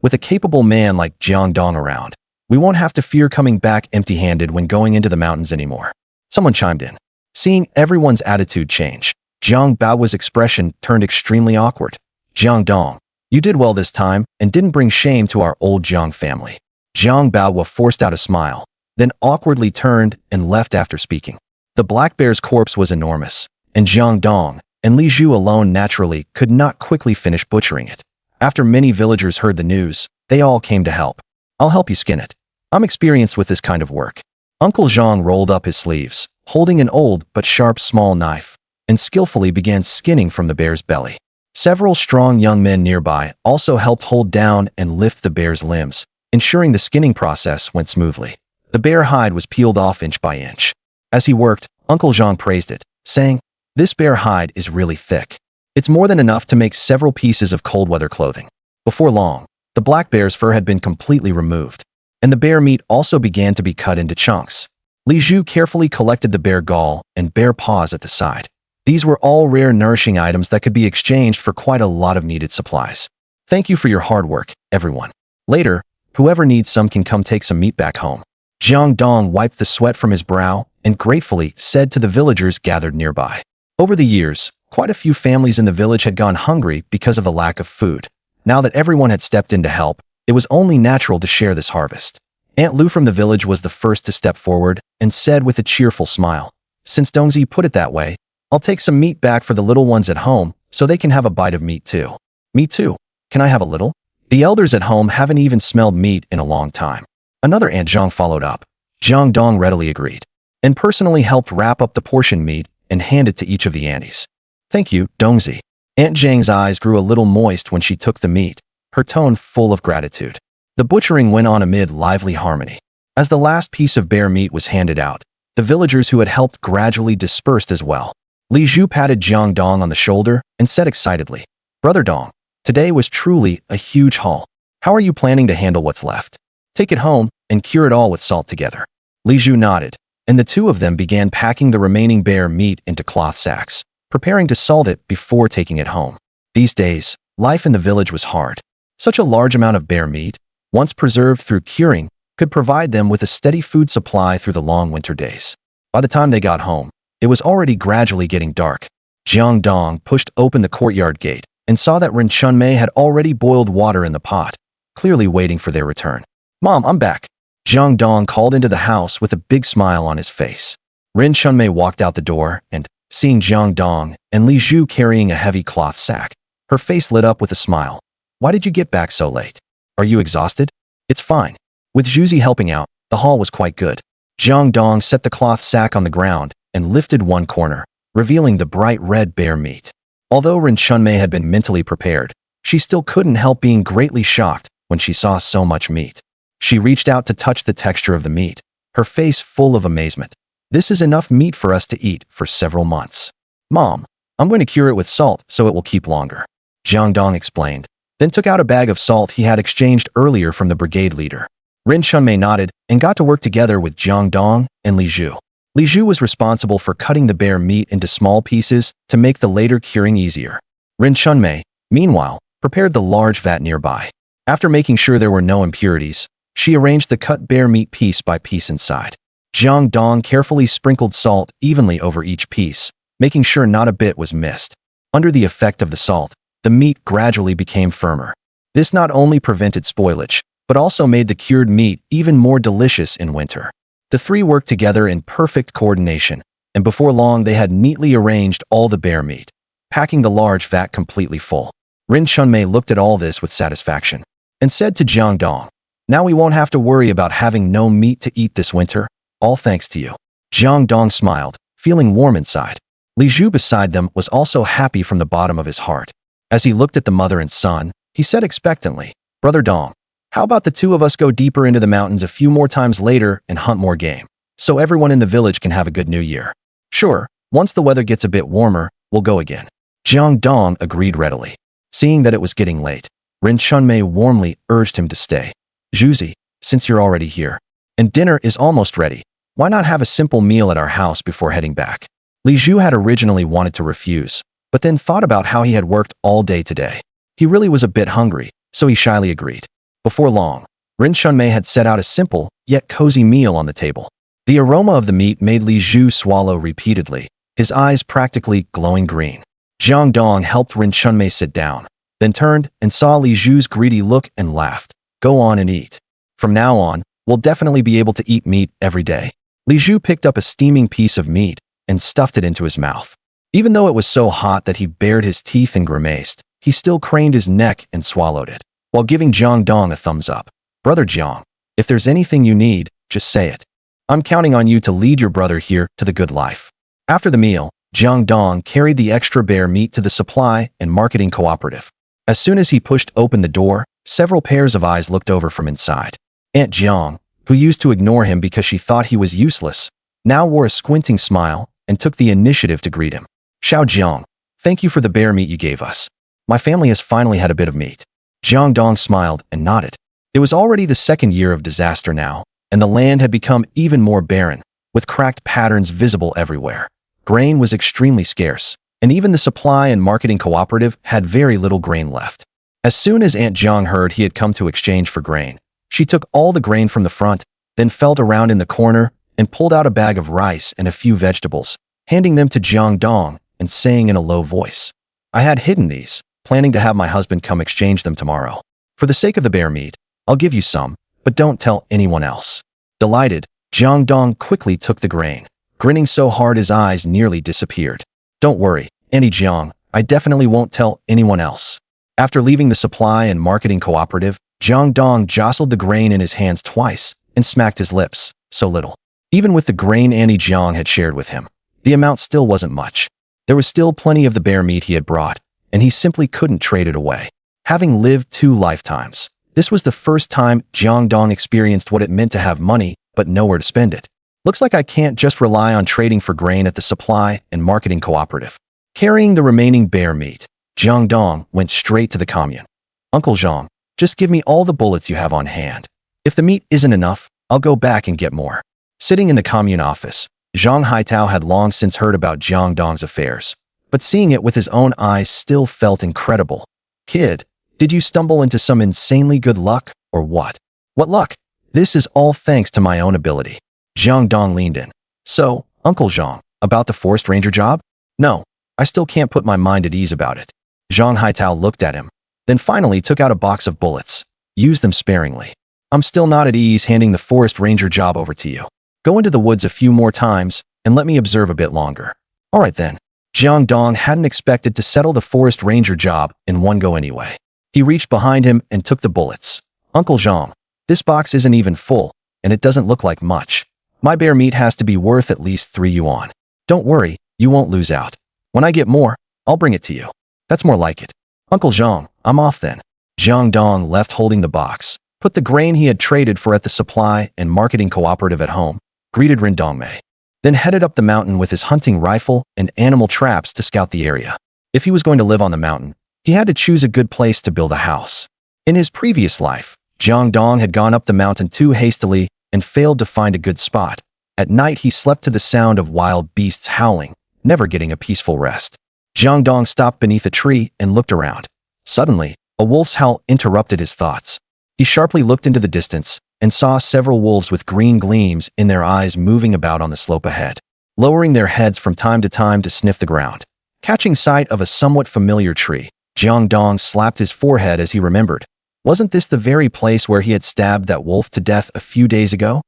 with a capable man like Jiang Dong around, we won't have to fear coming back empty-handed when going into the mountains anymore." Someone chimed in. Seeing everyone's attitude change, Jiang Bao's expression turned extremely awkward. "Jiang Dong, you did well this time and didn't bring shame to our old Jiang family." Jiang Bao forced out a smile, then awkwardly turned and left after speaking. The black bear's corpse was enormous, and Jiang Dong and Li Zhu alone naturally could not quickly finish butchering it. After many villagers heard the news, they all came to help. "I'll help you skin it. I'm experienced with this kind of work." Uncle Zhang rolled up his sleeves, holding an old but sharp small knife, and skillfully began skinning from the bear's belly. Several strong young men nearby also helped hold down and lift the bear's limbs, ensuring the skinning process went smoothly. The bear hide was peeled off inch by inch. As he worked, Uncle Zhang praised it, saying, "This bear hide is really thick. It's more than enough to make several pieces of cold-weather clothing." Before long, the black bear's fur had been completely removed, and the bear meat also began to be cut into chunks. Li Zhu carefully collected the bear gall and bear paws at the side. These were all rare nourishing items that could be exchanged for quite a lot of needed supplies. "Thank you for your hard work, everyone. Later, whoever needs some can come take some meat back home." Jiang Dong wiped the sweat from his brow and gratefully said to the villagers gathered nearby. Over the years, quite a few families in the village had gone hungry because of the lack of food. Now that everyone had stepped in to help, it was only natural to share this harvest. Aunt Lu from the village was the first to step forward and said with a cheerful smile, "Since Dongzi put it that way, I'll take some meat back for the little ones at home so they can have a bite of meat too." "Me too. Can I have a little?" The elders at home haven't even smelled meat in a long time. Another Aunt Zhang followed up. Jiang Dong readily agreed, and personally helped wrap up the portion meat and hand it to each of the aunties. "Thank you, Dongzi." Aunt Zhang's eyes grew a little moist when she took the meat, her tone full of gratitude. The butchering went on amid lively harmony. As the last piece of bear meat was handed out, the villagers who had helped gradually dispersed as well. Li Zhu patted Jiang Dong on the shoulder and said excitedly, "Brother Dong, today was truly a huge haul. How are you planning to handle what's left? Take it home and cure it all with salt together." Li Zhu nodded, and the two of them began packing the remaining bear meat into cloth sacks, preparing to salt it before taking it home. These days, life in the village was hard. Such a large amount of bear meat, once preserved through curing, could provide them with a steady food supply through the long winter days. By the time they got home, it was already gradually getting dark. Jiang Dong pushed open the courtyard gate and saw that Ren Chunmei had already boiled water in the pot, clearly waiting for their return. "Mom, I'm back." Jiang Dong called into the house with a big smile on his face. Ren Chunmei walked out the door and, seeing Jiang Dong and Li Zhu carrying a heavy cloth sack, her face lit up with a smile. "Why did you get back so late? Are you exhausted?" "It's fine." With Zhuzi helping out, the haul was quite good. Jiang Dong set the cloth sack on the ground and lifted one corner, revealing the bright red bear meat. Although Rin Chunmei had been mentally prepared, she still couldn't help being greatly shocked when she saw so much meat. She reached out to touch the texture of the meat, her face full of amazement. This is enough meat for us to eat for several months. Mom, I'm going to cure it with salt so it will keep longer, Jiang Dong explained, then took out a bag of salt he had exchanged earlier from the brigade leader. Rin Chunmei nodded and got to work together with Jiang Dong and Li Zhu. Li Zhu was responsible for cutting the bear meat into small pieces to make the later curing easier. Rin Chunmei, meanwhile, prepared the large vat nearby. After making sure there were no impurities, she arranged the cut bear meat piece by piece inside. Jiang Dong carefully sprinkled salt evenly over each piece, making sure not a bit was missed. Under the effect of the salt, the meat gradually became firmer. This not only prevented spoilage, but also made the cured meat even more delicious in winter. The three worked together in perfect coordination, and before long they had neatly arranged all the bear meat, packing the large vat completely full. Rin Chunmei looked at all this with satisfaction, and said to Jiang Dong, "Now we won't have to worry about having no meat to eat this winter, all thanks to you." Jiang Dong smiled, feeling warm inside. Li Zhu beside them was also happy from the bottom of his heart. As he looked at the mother and son, he said expectantly, "Brother Dong, how about the two of us go deeper into the mountains a few more times later and hunt more game, so everyone in the village can have a good new year?" "Sure, once the weather gets a bit warmer, we'll go again." Jiang Dong agreed readily. Seeing that it was getting late, Rin Chunmei warmly urged him to stay. "Zhuzi, since you're already here, and dinner is almost ready, why not have a simple meal at our house before heading back?" Li Zhu had originally wanted to refuse, but then thought about how he had worked all day today. He really was a bit hungry, so he shyly agreed. Before long, Rin Chunmei had set out a simple, yet cozy meal on the table. The aroma of the meat made Li Zhu swallow repeatedly, his eyes practically glowing green. Jiang Dong helped Rin Chunmei sit down, then turned and saw Li Zhu's greedy look and laughed. "Go on and eat. From now on, we'll definitely be able to eat meat every day." Li Zhu picked up a steaming piece of meat and stuffed it into his mouth. Even though it was so hot that he bared his teeth and grimaced, he still craned his neck and swallowed it, while giving Jiang Dong a thumbs up. "Brother Jiang, if there's anything you need, just say it. I'm counting on you to lead your brother here to the good life." After the meal, Jiang Dong carried the extra bear meat to the supply and marketing cooperative. As soon as he pushed open the door, several pairs of eyes looked over from inside. Aunt Jiang, who used to ignore him because she thought he was useless, now wore a squinting smile and took the initiative to greet him. "Xiao Jiang, thank you for the bear meat you gave us. My family has finally had a bit of meat." Jiang Dong smiled and nodded. It was already the second year of disaster now, and the land had become even more barren, with cracked patterns visible everywhere. Grain was extremely scarce, and even the supply and marketing cooperative had very little grain left. As soon as Aunt Jiang heard he had come to exchange for grain, she took all the grain from the front, then felt around in the corner and pulled out a bag of rice and a few vegetables, handing them to Jiang Dong and saying in a low voice, "I had hidden these, planning to have my husband come exchange them tomorrow. For the sake of the bear meat, I'll give you some, but don't tell anyone else." Delighted, Jiang Dong quickly took the grain, grinning so hard his eyes nearly disappeared. "Don't worry, Auntie Jiang, I definitely won't tell anyone else." After leaving the supply and marketing cooperative, Jiang Dong jostled the grain in his hands twice and smacked his lips, so little. Even with the grain Auntie Jiang had shared with him, the amount still wasn't much. There was still plenty of the bear meat he had brought, and he simply couldn't trade it away. Having lived 2 lifetimes, this was the first time Jiang Dong experienced what it meant to have money but nowhere to spend it. "Looks like I can't just rely on trading for grain at the supply and marketing cooperative." Carrying the remaining bear meat, Jiang Dong went straight to the commune. "Uncle Zhang, just give me all the bullets you have on hand. If the meat isn't enough, I'll go back and get more." Sitting in the commune office, Zhang Haitao had long since heard about Jiang Dong's affairs, but seeing it with his own eyes still felt incredible. "Kid, did you stumble into some insanely good luck, or what?" "What luck? This is all thanks to my own ability." Jiang Dong leaned in. "So, Uncle Zhang, about the forest ranger job?" "No, I still can't put my mind at ease about it." Zhang Haitao looked at him, then finally took out a box of bullets. "Use them sparingly. I'm still not at ease handing the forest ranger job over to you. Go into the woods a few more times and let me observe a bit longer." "All right then." Jiang Dong hadn't expected to settle the forest ranger job in one go anyway. He reached behind him and took the bullets. "Uncle Zhang, this box isn't even full, and it doesn't look like much. My bear meat has to be worth at least 3 yuan. Don't worry, You won't lose out. When I get more, I'll bring it to you. That's more like it. Uncle Jiang, I'm off then. Jiang Dong left holding the box, put the grain he had traded for at the supply and marketing cooperative at home, greeted Rin Dongmei, then headed up the mountain with his hunting rifle and animal traps to scout the area. If he was going to live on the mountain, he had to choose a good place to build a house. In his previous life, Jiang Dong had gone up the mountain too hastily and failed to find a good spot. At night, he slept to the sound of wild beasts howling, never getting a peaceful rest. Jiang Dong stopped beneath a tree and looked around. Suddenly, a wolf's howl interrupted his thoughts. He sharply looked into the distance and saw several wolves with green gleams in their eyes moving about on the slope ahead, lowering their heads from time to time to sniff the ground. Catching sight of a somewhat familiar tree, Jiang Dong slapped his forehead as he remembered. Wasn't this the very place where he had stabbed that wolf to death a few days ago?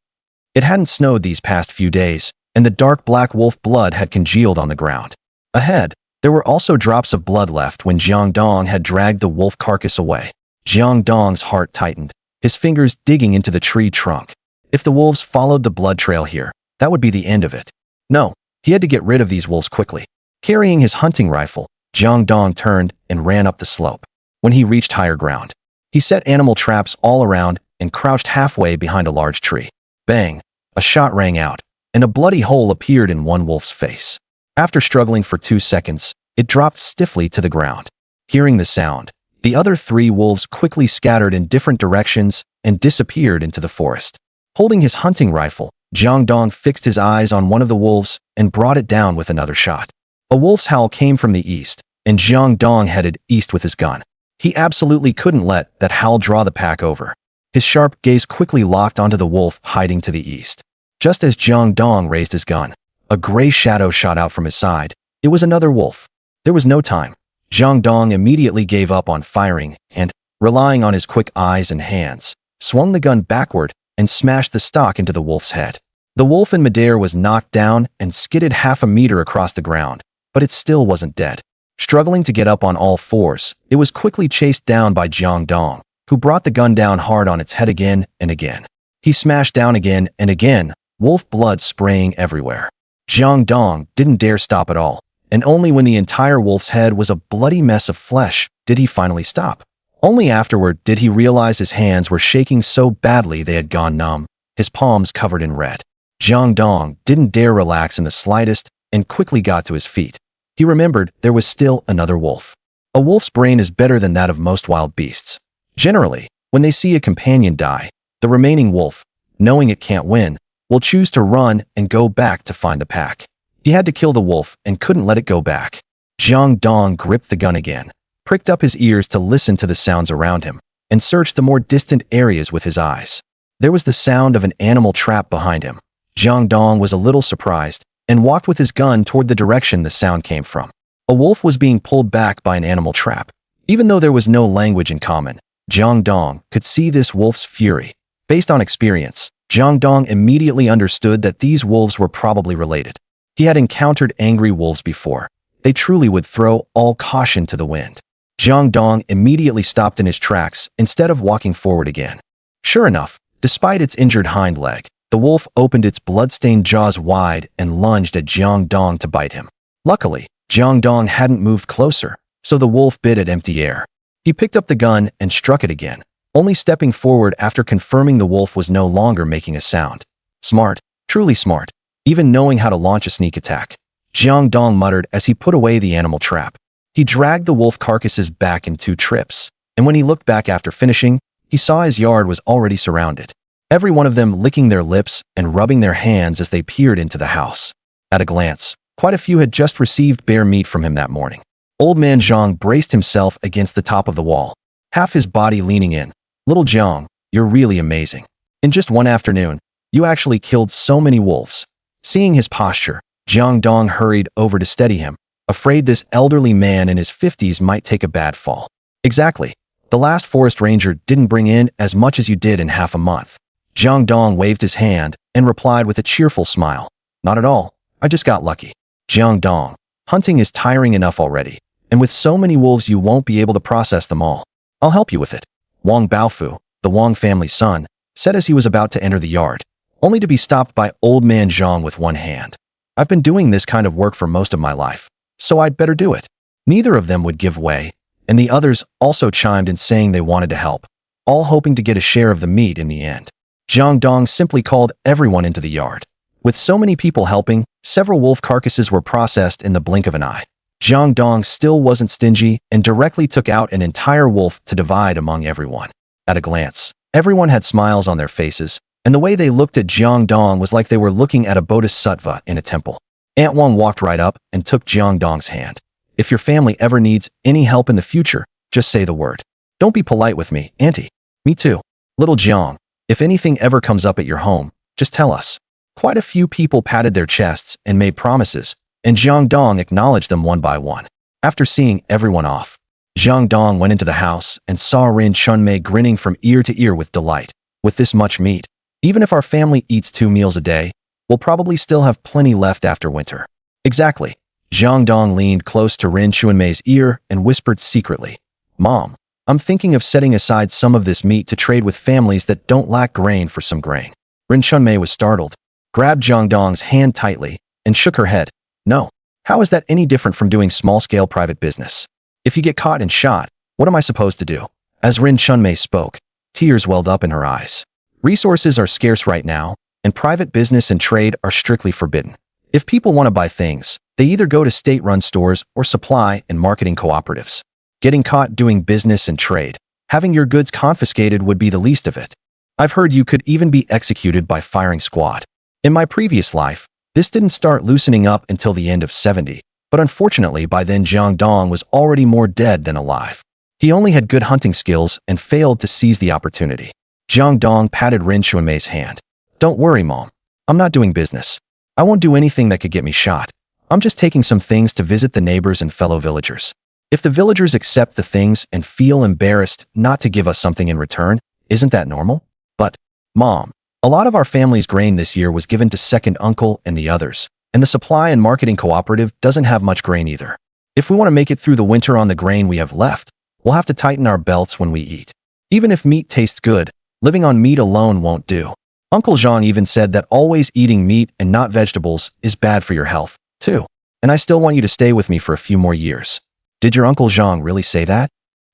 It hadn't snowed these past few days, and the dark black wolf blood had congealed on the ground. Ahead, there were also drops of blood left when Jiang Dong had dragged the wolf carcass away. Jiang Dong's heart tightened, his fingers digging into the tree trunk. If the wolves followed the blood trail here, that would be the end of it. No, he had to get rid of these wolves quickly. Carrying his hunting rifle, Jiang Dong turned and ran up the slope. When he reached higher ground, he set animal traps all around and crouched halfway behind a large tree. Bang! A shot rang out, and a bloody hole appeared in one wolf's face. After struggling for 2 seconds, it dropped stiffly to the ground. Hearing the sound, the other 3 wolves quickly scattered in different directions and disappeared into the forest. Holding his hunting rifle, Jiang Dong fixed his eyes on one of the wolves and brought it down with another shot. A wolf's howl came from the east, and Jiang Dong headed east with his gun. He absolutely couldn't let that howl draw the pack over. His sharp gaze quickly locked onto the wolf hiding to the east. Just as Jiang Dong raised his gun, a gray shadow shot out from his side. It was another wolf. There was no time. Jiang Dong immediately gave up on firing and, relying on his quick eyes and hands, swung the gun backward and smashed the stock into the wolf's head. The wolf in midair was knocked down and skidded half a meter across the ground, but it still wasn't dead. Struggling to get up on all fours, it was quickly chased down by Jiang Dong, who brought the gun down hard on its head again and again. He smashed down again and again, wolf blood spraying everywhere. Jiang Dong didn't dare stop at all, and only when the entire wolf's head was a bloody mess of flesh did he finally stop. Only afterward did he realize his hands were shaking so badly they had gone numb, his palms covered in red. Jiang Dong didn't dare relax in the slightest and quickly got to his feet. He remembered there was still another wolf. A wolf's brain is better than that of most wild beasts. Generally, when they see a companion die, the remaining wolf, knowing it can't win, will choose to run and go back to find the pack. He had to kill the wolf and couldn't let it go back. Jiang Dong gripped the gun again, pricked up his ears to listen to the sounds around him, and searched the more distant areas with his eyes. There was the sound of an animal trap behind him. Jiang Dong was a little surprised and walked with his gun toward the direction the sound came from. A wolf was being pulled back by an animal trap. Even though there was no language in common, Jiang Dong could see this wolf's fury. Based on experience, Jiang Dong immediately understood that these wolves were probably related. He had encountered angry wolves before. They truly would throw all caution to the wind. Jiang Dong immediately stopped in his tracks instead of walking forward again. Sure enough, despite its injured hind leg, the wolf opened its blood-stained jaws wide and lunged at Jiang Dong to bite him. Luckily, Jiang Dong hadn't moved closer, so the wolf bit at empty air. He picked up the gun and struck it again, only stepping forward after confirming the wolf was no longer making a sound. Smart, truly smart, even knowing how to launch a sneak attack. Jiang Dong muttered as he put away the animal trap. He dragged the wolf carcasses back in 2 trips, and when he looked back after finishing, he saw his yard was already surrounded. Every one of them licking their lips and rubbing their hands as they peered into the house. At a glance, quite a few had just received bear meat from him that morning. Old man Jiang braced himself against the top of the wall, half his body leaning in. Little Jiang, you're really amazing. In just one afternoon, you actually killed so many wolves. Seeing his posture, Jiang Dong hurried over to steady him, afraid this elderly man in his 50s might take a bad fall. Exactly. The last forest ranger didn't bring in as much as you did in half a month. Jiang Dong waved his hand and replied with a cheerful smile. Not at all. I just got lucky. Jiang Dong, hunting is tiring enough already, and with so many wolves you won't be able to process them all. I'll help you with it. Wang Baofu, the Wang family's son, said as he was about to enter the yard, only to be stopped by old man Zhang with one hand. I've been doing this kind of work for most of my life, so I'd better do it." Neither of them would give way, and the others also chimed in saying they wanted to help, all hoping to get a share of the meat in the end. Jiang Dong simply called everyone into the yard. With so many people helping, several wolf carcasses were processed in the blink of an eye. Jiang Dong still wasn't stingy and directly took out an entire wolf to divide among everyone. At a glance, everyone had smiles on their faces, and the way they looked at Jiang Dong was like they were looking at a bodhisattva in a temple. Aunt Wang walked right up and took Jiang Dong's hand. "If your family ever needs any help in the future, just say the word. Don't be polite with me, Auntie." "Me too. Little Jiang, if anything ever comes up at your home, just tell us." Quite a few people patted their chests and made promises, and Jiang Dong acknowledged them one by one. After seeing everyone off, Jiang Dong went into the house and saw Rin Chunmei grinning from ear to ear with delight. "With this much meat, even if our family eats 2 meals a day, we'll probably still have plenty left after winter." "Exactly." Jiang Dong leaned close to Rin Chunmei's ear and whispered secretly, "Mom, I'm thinking of setting aside some of this meat to trade with families that don't lack grain for some grain." Rin Chunmei was startled, grabbed Jiang Dong's hand tightly, and shook her head. "No. How is that any different from doing small-scale private business? If you get caught and shot, what am I supposed to do?" As Rin Chunmei spoke, tears welled up in her eyes. "Resources are scarce right now, and private business and trade are strictly forbidden. If people want to buy things, they either go to state-run stores or supply and marketing cooperatives. Getting caught doing business and trade, having your goods confiscated would be the least of it. I've heard you could even be executed by firing squad. In my previous life, this didn't start loosening up until the end of 70, but unfortunately by then Jiang Dong was already more dead than alive. He only had good hunting skills and failed to seize the opportunity." Jiang Dong patted Rin Chunmei's hand. "Don't worry, Mom. I'm not doing business. I won't do anything that could get me shot. I'm just taking some things to visit the neighbors and fellow villagers. If the villagers accept the things and feel embarrassed not to give us something in return, isn't that normal? But, Mom, a lot of our family's grain this year was given to second uncle and the others, and the supply and marketing cooperative doesn't have much grain either. If we want to make it through the winter on the grain we have left, we'll have to tighten our belts when we eat. Even if meat tastes good, living on meat alone won't do. Uncle Zhang even said that always eating meat and not vegetables is bad for your health, too. And I still want you to stay with me for a few more years." Did your Uncle Zhang really say that?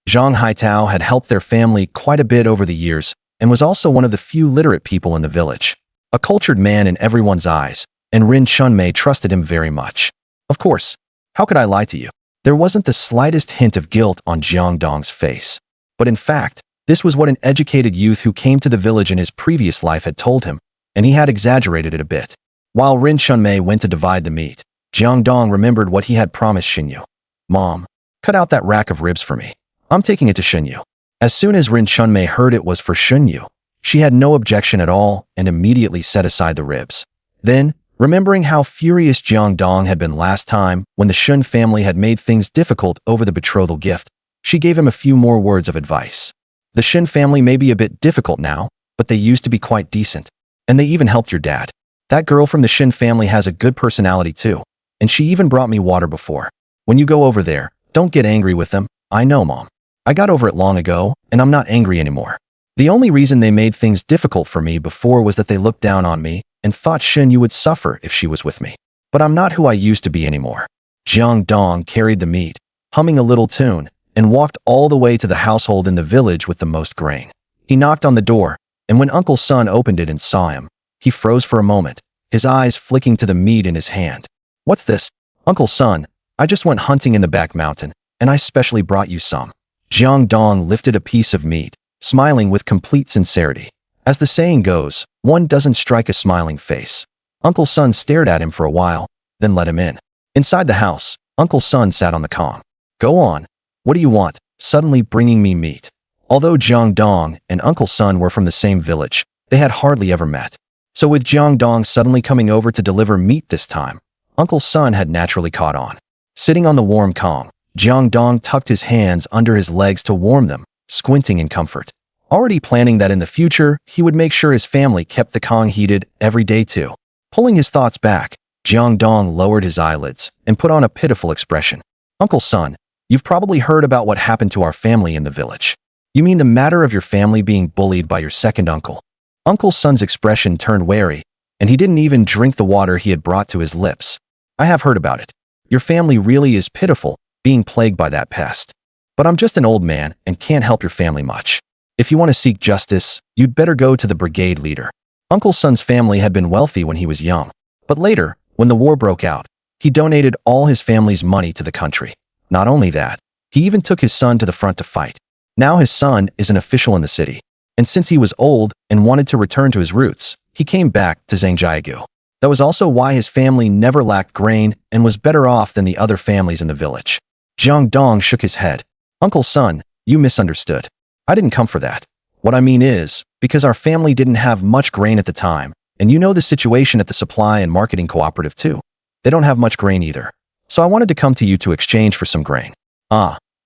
Zhang Haitao had helped their family quite a bit over the years and was also one of the few literate people in the village. A cultured man in everyone's eyes, and Rin Chunmei trusted him very much. Of course, how could I lie to you? There wasn't the slightest hint of guilt on Jiang Dong's face. But in fact, this was what an educated youth who came to the village in his previous life had told him, and he had exaggerated it a bit. While Rin Chunmei went to divide the meat, Jiang Dong remembered what he had promised Shenyu. "Mom, cut out that rack of ribs for me. I'm taking it to Shenyu." As soon as Rin Chunmei heard it was for Shenyu, she had no objection at all and immediately set aside the ribs. Then, remembering how furious Jiang Dong had been last time when the Shen family had made things difficult over the betrothal gift, she gave him a few more words of advice. "The Shen family may be a bit difficult now, but they used to be quite decent. And they even helped your dad. That girl from the Shen family has a good personality too, and she even brought me water before. When you go over there, don't get angry with them. I know, Mom. I got over it long ago, and I'm not angry anymore. The only reason they made things difficult for me before was that they looked down on me and thought Shen you would suffer if she was with me. But I'm not who I used to be anymore." Jiang Dong carried the meat, humming a little tune, and walked all the way to the household in the village with the most grain. He knocked on the door, and when Uncle Sun opened it and saw him, he froze for a moment, his eyes flicking to the meat in his hand. "What's this?" "Uncle Sun, I just went hunting in the back mountain, and I specially brought you some." Jiang Dong lifted a piece of meat, smiling with complete sincerity. As the saying goes, one doesn't strike a smiling face. Uncle Sun stared at him for a while, then let him in. Inside the house, Uncle Sun sat on the kong. "Go on. What do you want?" Suddenly bringing me meat. Although Jiang Dong and Uncle Sun were from the same village, they had hardly ever met. So with Jiang Dong suddenly coming over to deliver meat this time, Uncle Sun had naturally caught on. Sitting on the warm kong, Jiang Dong tucked his hands under his legs to warm them, squinting in comfort. Already planning that in the future, he would make sure his family kept the kong heated every day too. Pulling his thoughts back, Jiang Dong lowered his eyelids and put on a pitiful expression. "Uncle Sun, you've probably heard about what happened to our family in the village. You mean the matter of your family being bullied by your second uncle?" Uncle Sun's expression turned wary, and he didn't even drink the water he had brought to his lips. I have heard about it. Your family really is pitiful, being plagued by that pest. But I'm just an old man and can't help your family much. If you want to seek justice, you'd better go to the brigade leader. Uncle Sun's family had been wealthy when he was young. But later, when the war broke out, he donated all his family's money to the country. Not only that, he even took his son to the front to fight. Now his son is an official in the city. And since he was old and wanted to return to his roots, he came back to Zhangjiagu. That was also why his family never lacked grain and was better off than the other families in the village. Jiang Dong shook his head. Uncle Sun, you misunderstood. I didn't come for that. What I mean is, because our family didn't have much grain at the time, and you know the situation at the supply and marketing cooperative too. They don't have much grain either. So I wanted to come to you to exchange for some grain.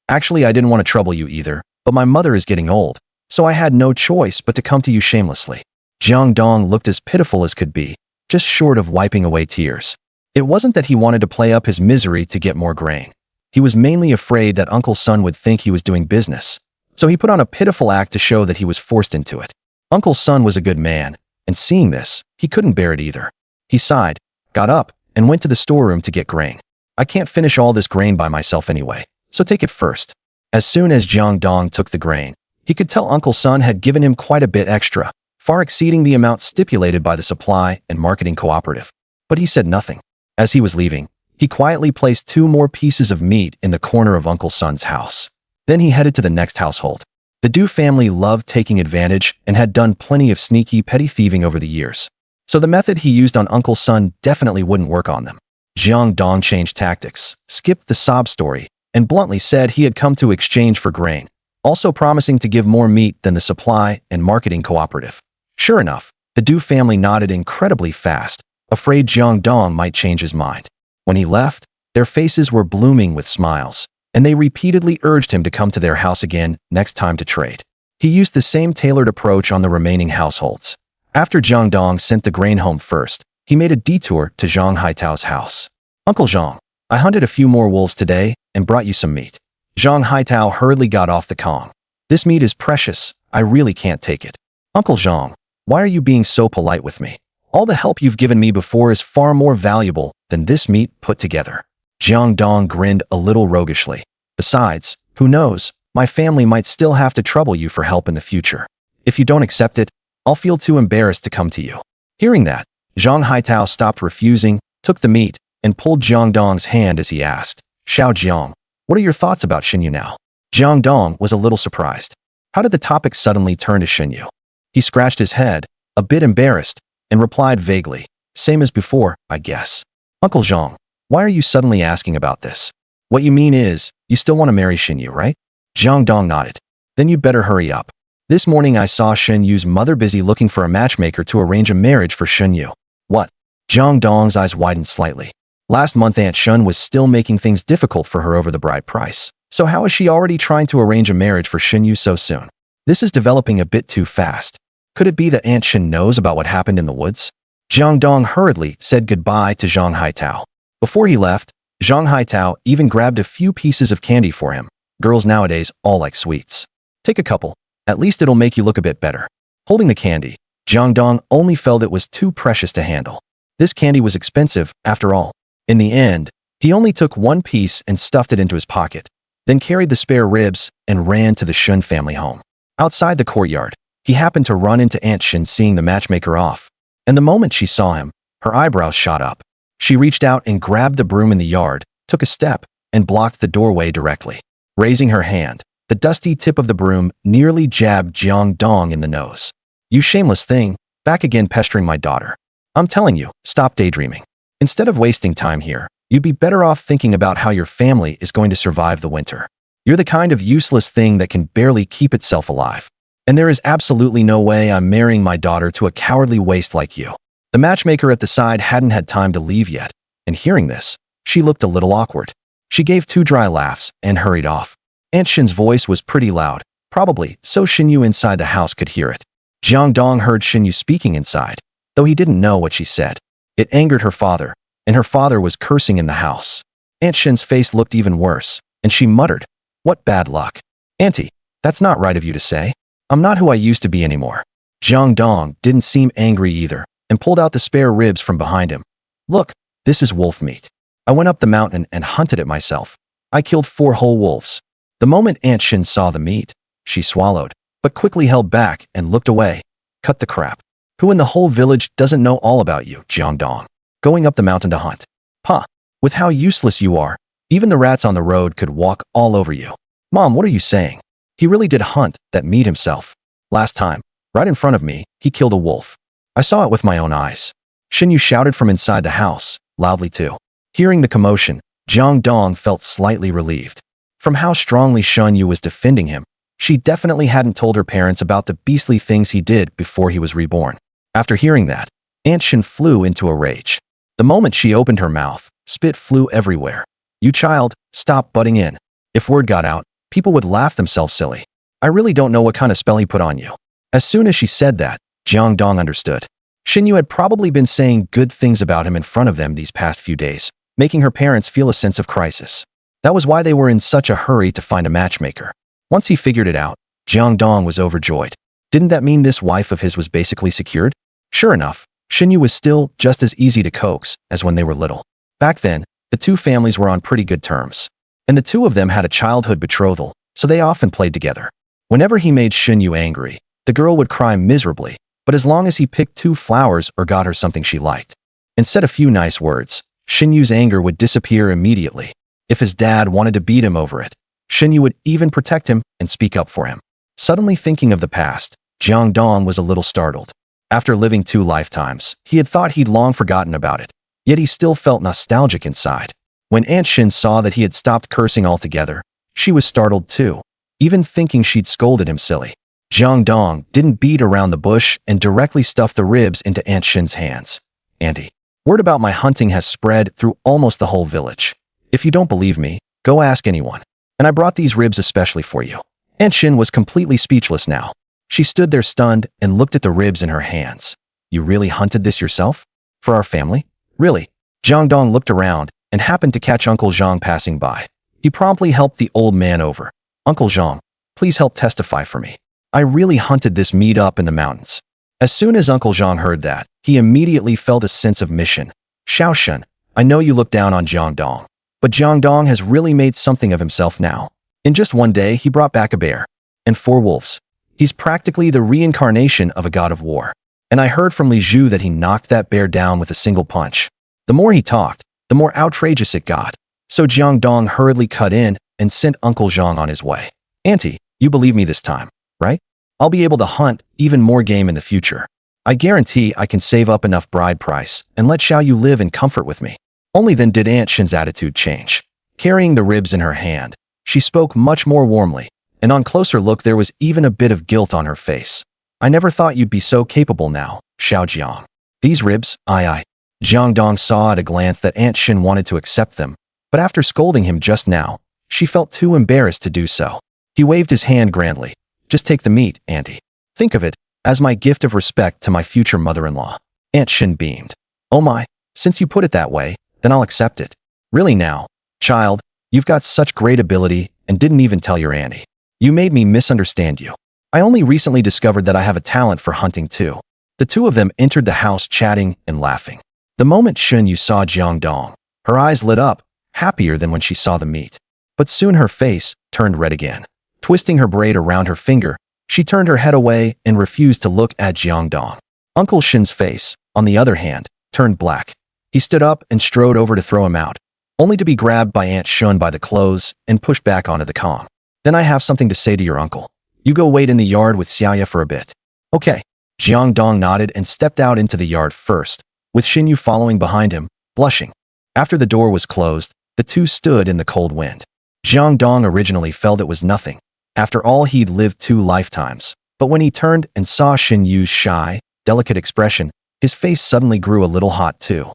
Actually I didn't want to trouble you either, but my mother is getting old, so I had no choice but to come to you shamelessly. Jiang Dong looked as pitiful as could be, just short of wiping away tears. It wasn't that he wanted to play up his misery to get more grain. He was mainly afraid that Uncle Sun would think he was doing business, so he put on a pitiful act to show that he was forced into it. Uncle Sun was a good man, and seeing this, he couldn't bear it either. He sighed, got up, and went to the storeroom to get grain. I can't finish all this grain by myself anyway, so take it first. As soon as Jiang Dong took the grain, he could tell Uncle Sun had given him quite a bit extra, far exceeding the amount stipulated by the supply and marketing cooperative. But he said nothing. As he was leaving, he quietly placed 2 more pieces of meat in the corner of Uncle Sun's house. Then he headed to the next household. The Du family loved taking advantage and had done plenty of sneaky, petty thieving over the years. So the method he used on Uncle Sun definitely wouldn't work on them. Jiang Dong changed tactics, skipped the sob story, and bluntly said he had come to exchange for grain, also promising to give more meat than the supply and marketing cooperative. Sure enough, the Du family nodded incredibly fast, afraid Jiang Dong might change his mind. When he left, their faces were blooming with smiles, and they repeatedly urged him to come to their house again next time to trade. He used the same tailored approach on the remaining households. After Jiang Dong sent the grain home first, he made a detour to Zhang Haitao's house. Uncle Zhang, I hunted a few more wolves today and brought you some meat. Zhang Haitao hurriedly got off the Kong. This meat is precious, I really can't take it. Uncle Zhang, why are you being so polite with me? All the help you've given me before is far more valuable than this meat put together. Jiang Dong grinned a little roguishly. Besides, who knows, my family might still have to trouble you for help in the future. If you don't accept it, I'll feel too embarrassed to come to you. Hearing that, Zhang Haitao stopped refusing, took the meat, and pulled Jiang Dong's hand as he asked, Xiao Jiang, what are your thoughts about Shen Yu now? Jiang Dong was a little surprised. How did the topic suddenly turn to Shen Yu? He scratched his head, a bit embarrassed, and replied vaguely, same as before, I guess. Uncle Zhang, why are you suddenly asking about this? What you mean is, you still want to marry Shen Yu, right? Jiang Dong nodded. Then you better hurry up. This morning I saw Shen Yu's mother busy looking for a matchmaker to arrange a marriage for Shen Yu. What? Jiang Dong's eyes widened slightly. Last month Aunt Shen was still making things difficult for her over the bride price. So how is she already trying to arrange a marriage for Shen Yu so soon? This is developing a bit too fast. Could it be that Aunt Shen knows about what happened in the woods? Jiang Dong hurriedly said goodbye to Zhang Haitao. Before he left, Zhang Haitao even grabbed a few pieces of candy for him. Girls nowadays all like sweets. Take a couple. At least it'll make you look a bit better. Holding the candy, Jiang Dong only felt it was too precious to handle. This candy was expensive, after all. In the end, he only took 1 piece and stuffed it into his pocket, then carried the spare ribs and ran to the Shen family home. Outside the courtyard, he happened to run into Aunt Shen seeing the matchmaker off, and the moment she saw him, her eyebrows shot up. She reached out and grabbed the broom in the yard, took a step, and blocked the doorway directly. Raising her hand, the dusty tip of the broom nearly jabbed Jiang Dong in the nose. You shameless thing, back again pestering my daughter. I'm telling you, stop daydreaming. Instead of wasting time here, you'd be better off thinking about how your family is going to survive the winter. You're the kind of useless thing that can barely keep itself alive. And there is absolutely no way I'm marrying my daughter to a cowardly waste like you. The matchmaker at the side hadn't had time to leave yet, and hearing this, she looked a little awkward. She gave 2 dry laughs and hurried off. Aunt Shen's voice was pretty loud, probably so Shen Yu inside the house could hear it. Jiang Dong heard Shen Yu speaking inside, though he didn't know what she said. It angered her father, and her father was cursing in the house. Aunt Shen's face looked even worse, and she muttered, What bad luck. Auntie, that's not right of you to say. I'm not who I used to be anymore. Jiang Dong didn't seem angry either, and pulled out the spare ribs from behind him. Look, this is wolf meat. I went up the mountain and hunted it myself. I killed 4 whole wolves. The moment Aunt Shen saw the meat, she swallowed, but quickly held back and looked away. Cut the crap. Who in the whole village doesn't know all about you, Jiang Dong? Going up the mountain to hunt. Huh. With how useless you are, even the rats on the road could walk all over you. Mom, what are you saying? He really did hunt that meat himself. Last time, right in front of me, he killed a wolf. I saw it with my own eyes. Shen Yu shouted from inside the house, loudly too. Hearing the commotion, Jiang Dong felt slightly relieved. From how strongly Shen Yu was defending him, she definitely hadn't told her parents about the beastly things he did before he was reborn. After hearing that, Aunt Shen flew into a rage. The moment she opened her mouth, spit flew everywhere. You child, stop butting in. If word got out, people would laugh themselves silly. I really don't know what kind of spell he put on you. As soon as she said that, Jiang Dong understood. Shen Yu had probably been saying good things about him in front of them these past few days, making her parents feel a sense of crisis. That was why they were in such a hurry to find a matchmaker. Once he figured it out, Jiang Dong was overjoyed. Didn't that mean this wife of his was basically secured? Sure enough, Shen Yu was still just as easy to coax as when they were little. Back then, the two families were on pretty good terms. And the two of them had a childhood betrothal, so they often played together. Whenever he made Shen Yu angry, the girl would cry miserably, but as long as he picked 2 flowers or got her something she liked and said a few nice words, Shen Yu's anger would disappear immediately. If his dad wanted to beat him over it, Shen Yu would even protect him and speak up for him. Suddenly thinking of the past, Jiang Dong was a little startled. After living 2 lifetimes, he had thought he'd long forgotten about it, yet he still felt nostalgic inside. When Aunt Shen saw that he had stopped cursing altogether, she was startled too, even thinking she'd scolded him silly. Jiang Dong didn't beat around the bush and directly stuffed the ribs into Aunt Shen's hands. Auntie, word about my hunting has spread through almost the whole village. If you don't believe me, go ask anyone. And I brought these ribs especially for you. Aunt Shen was completely speechless now. She stood there stunned and looked at the ribs in her hands. You really hunted this yourself? For our family? Really? Jiang Dong looked around and happened to catch Uncle Zhang passing by. He promptly helped the old man over. Uncle Zhang, please help testify for me. I really hunted this meat up in the mountains. As soon as Uncle Zhang heard that, he immediately felt a sense of mission. Xiao Shen, I know you look down on Jiang Dong, but Jiang Dong has really made something of himself now. In just one day, he brought back a bear and 4 wolves. He's practically the reincarnation of a god of war. And I heard from Li Zhu that he knocked that bear down with a single punch. The more he talked, the more outrageous it got. So Jiang Dong hurriedly cut in and sent Uncle Zhang on his way. Auntie, you believe me this time, right? I'll be able to hunt even more game in the future. I guarantee I can save up enough bride price and let Xiao Yu live in comfort with me. Only then did Aunt Shen's attitude change. Carrying the ribs in her hand, she spoke much more warmly, and on closer look there was even a bit of guilt on her face. I never thought you'd be so capable now, Xiao Jiang. These ribs, I. Jiang Dong saw at a glance that Aunt Shen wanted to accept them, but after scolding him just now, she felt too embarrassed to do so. He waved his hand grandly. Just take the meat, Auntie. Think of it as my gift of respect to my future mother-in-law. Aunt Shen beamed. Oh my, since you put it that way, then I'll accept it. Really now, child, you've got such great ability and didn't even tell your auntie. You made me misunderstand you. I only recently discovered that I have a talent for hunting too. The two of them entered the house chatting and laughing. The moment Shen Yu saw Jiang Dong, her eyes lit up, happier than when she saw the meat. But soon her face turned red again. Twisting her braid around her finger, she turned her head away and refused to look at Jiang Dong. Uncle Shen's face, on the other hand, turned black. He stood up and strode over to throw him out, only to be grabbed by Aunt Shen by the clothes and pushed back onto the calm. Then I have something to say to your uncle. You go wait in the yard with Xiaoya for a bit. Okay. Jiang Dong nodded and stepped out into the yard first, with Shen Yu following behind him, blushing. After the door was closed, the two stood in the cold wind. Jiang Dong originally felt it was nothing. After all, he'd lived 2 lifetimes. But when he turned and saw Shen Yu's shy, delicate expression, his face suddenly grew a little hot too.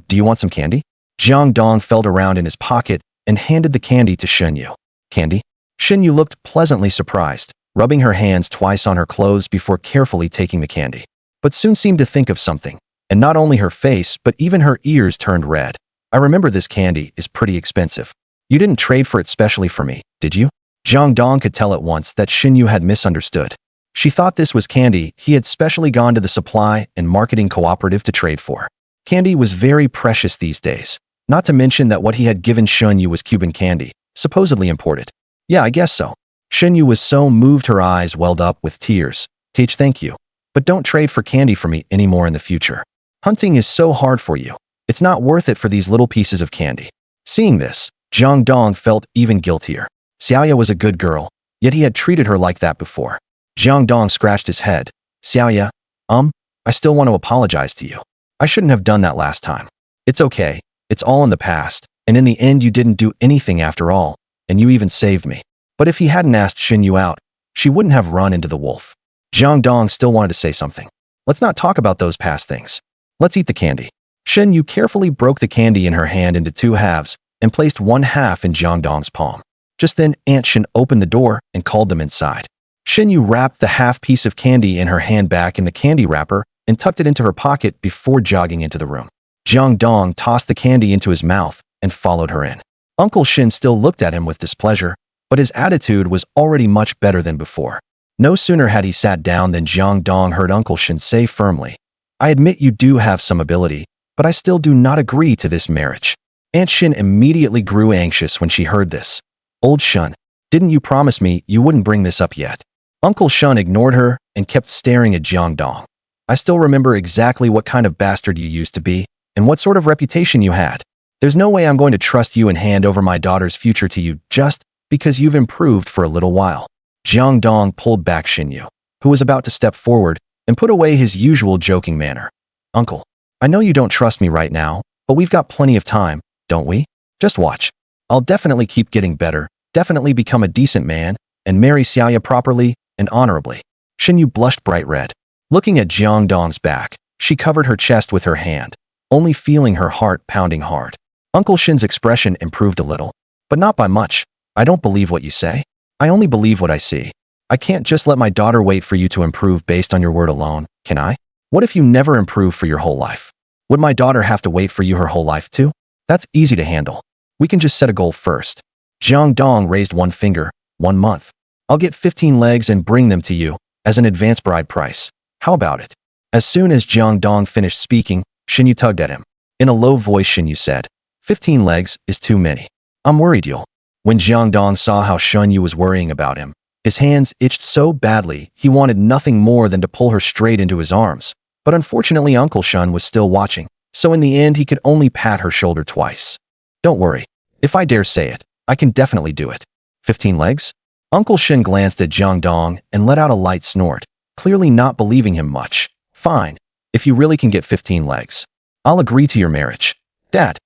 Do you want some candy? Jiang Dong felt around in his pocket and handed the candy to Shen Yu. Candy? Shen Yu looked pleasantly surprised, rubbing her hands twice on her clothes before carefully taking the candy. But soon seemed to think of something, and not only her face but even her ears turned red. I remember this candy is pretty expensive. You didn't trade for it specially for me, did you? Jiang Dong could tell at once that Shen Yu had misunderstood. She thought this was candy he had specially gone to the supply and marketing cooperative to trade for. Candy was very precious these days, not to mention that what he had given Shen Yu was Cuban candy, supposedly imported. Yeah, I guess so. Shen Yu was so moved her eyes welled up with tears. Teach, thank you. But don't trade for candy for me anymore in the future. Hunting is so hard for you. It's not worth it for these little pieces of candy. Seeing this, Jiang Dong felt even guiltier. Xiaoya was a good girl, yet he had treated her like that before. Jiang Dong scratched his head. Xiaoya, I still want to apologize to you. I shouldn't have done that last time. It's okay. It's all in the past, and in the end you didn't do anything after all, and you even saved me. But if he hadn't asked Shen Yu out, she wouldn't have run into the wolf. Jiang Dong still wanted to say something. Let's not talk about those past things. Let's eat the candy. Shen Yu carefully broke the candy in her hand into two halves and placed one half in Jiang Dong's palm. Just then, Aunt Shen opened the door and called them inside. Shen Yu wrapped the half piece of candy in her hand back in the candy wrapper and tucked it into her pocket before jogging into the room. Jiang Dong tossed the candy into his mouth and followed her in. Uncle Shen still looked at him with displeasure, but his attitude was already much better than before. No sooner had he sat down than Jiang Dong heard Uncle Shen say firmly, I admit you do have some ability, but I still do not agree to this marriage. Aunt Shen immediately grew anxious when she heard this. Old Shen, didn't you promise me you wouldn't bring this up yet? Uncle Shen ignored her and kept staring at Jiang Dong. I still remember exactly what kind of bastard you used to be and what sort of reputation you had. There's no way I'm going to trust you and hand over my daughter's future to you just because you've improved for a little while. Jiang Dong pulled back Shen Yu, who was about to step forward, and put away his usual joking manner. Uncle, I know you don't trust me right now, but we've got plenty of time, don't we? Just watch. I'll definitely keep getting better, definitely become a decent man, and marry Xiaoya properly and honorably. Shen Yu blushed bright red. Looking at Jiang Dong's back, she covered her chest with her hand, only feeling her heart pounding hard. Uncle Shen's expression improved a little, but not by much. I don't believe what you say. I only believe what I see. I can't just let my daughter wait for you to improve based on your word alone, can I? What if you never improve for your whole life? Would my daughter have to wait for you her whole life too? That's easy to handle. We can just set a goal first. Jiang Dong raised one finger. 1 month. I'll get 15 legs and bring them to you as an advance bride price. How about it? As soon as Jiang Dong finished speaking, Shen Yu tugged at him. In a low voice, Shen Yu said, 15 legs is too many. I'm worried you'll. When Jiang Dong saw how Shen Yu was worrying about him, his hands itched so badly he wanted nothing more than to pull her straight into his arms. But unfortunately Uncle Shen was still watching, so in the end he could only pat her shoulder twice. Don't worry. If I dare say it, I can definitely do it. 15 legs? Uncle Shen glanced at Jiang Dong and let out a light snort, clearly not believing him much. Fine. If you really can get 15 legs, I'll agree to your marriage. Dad,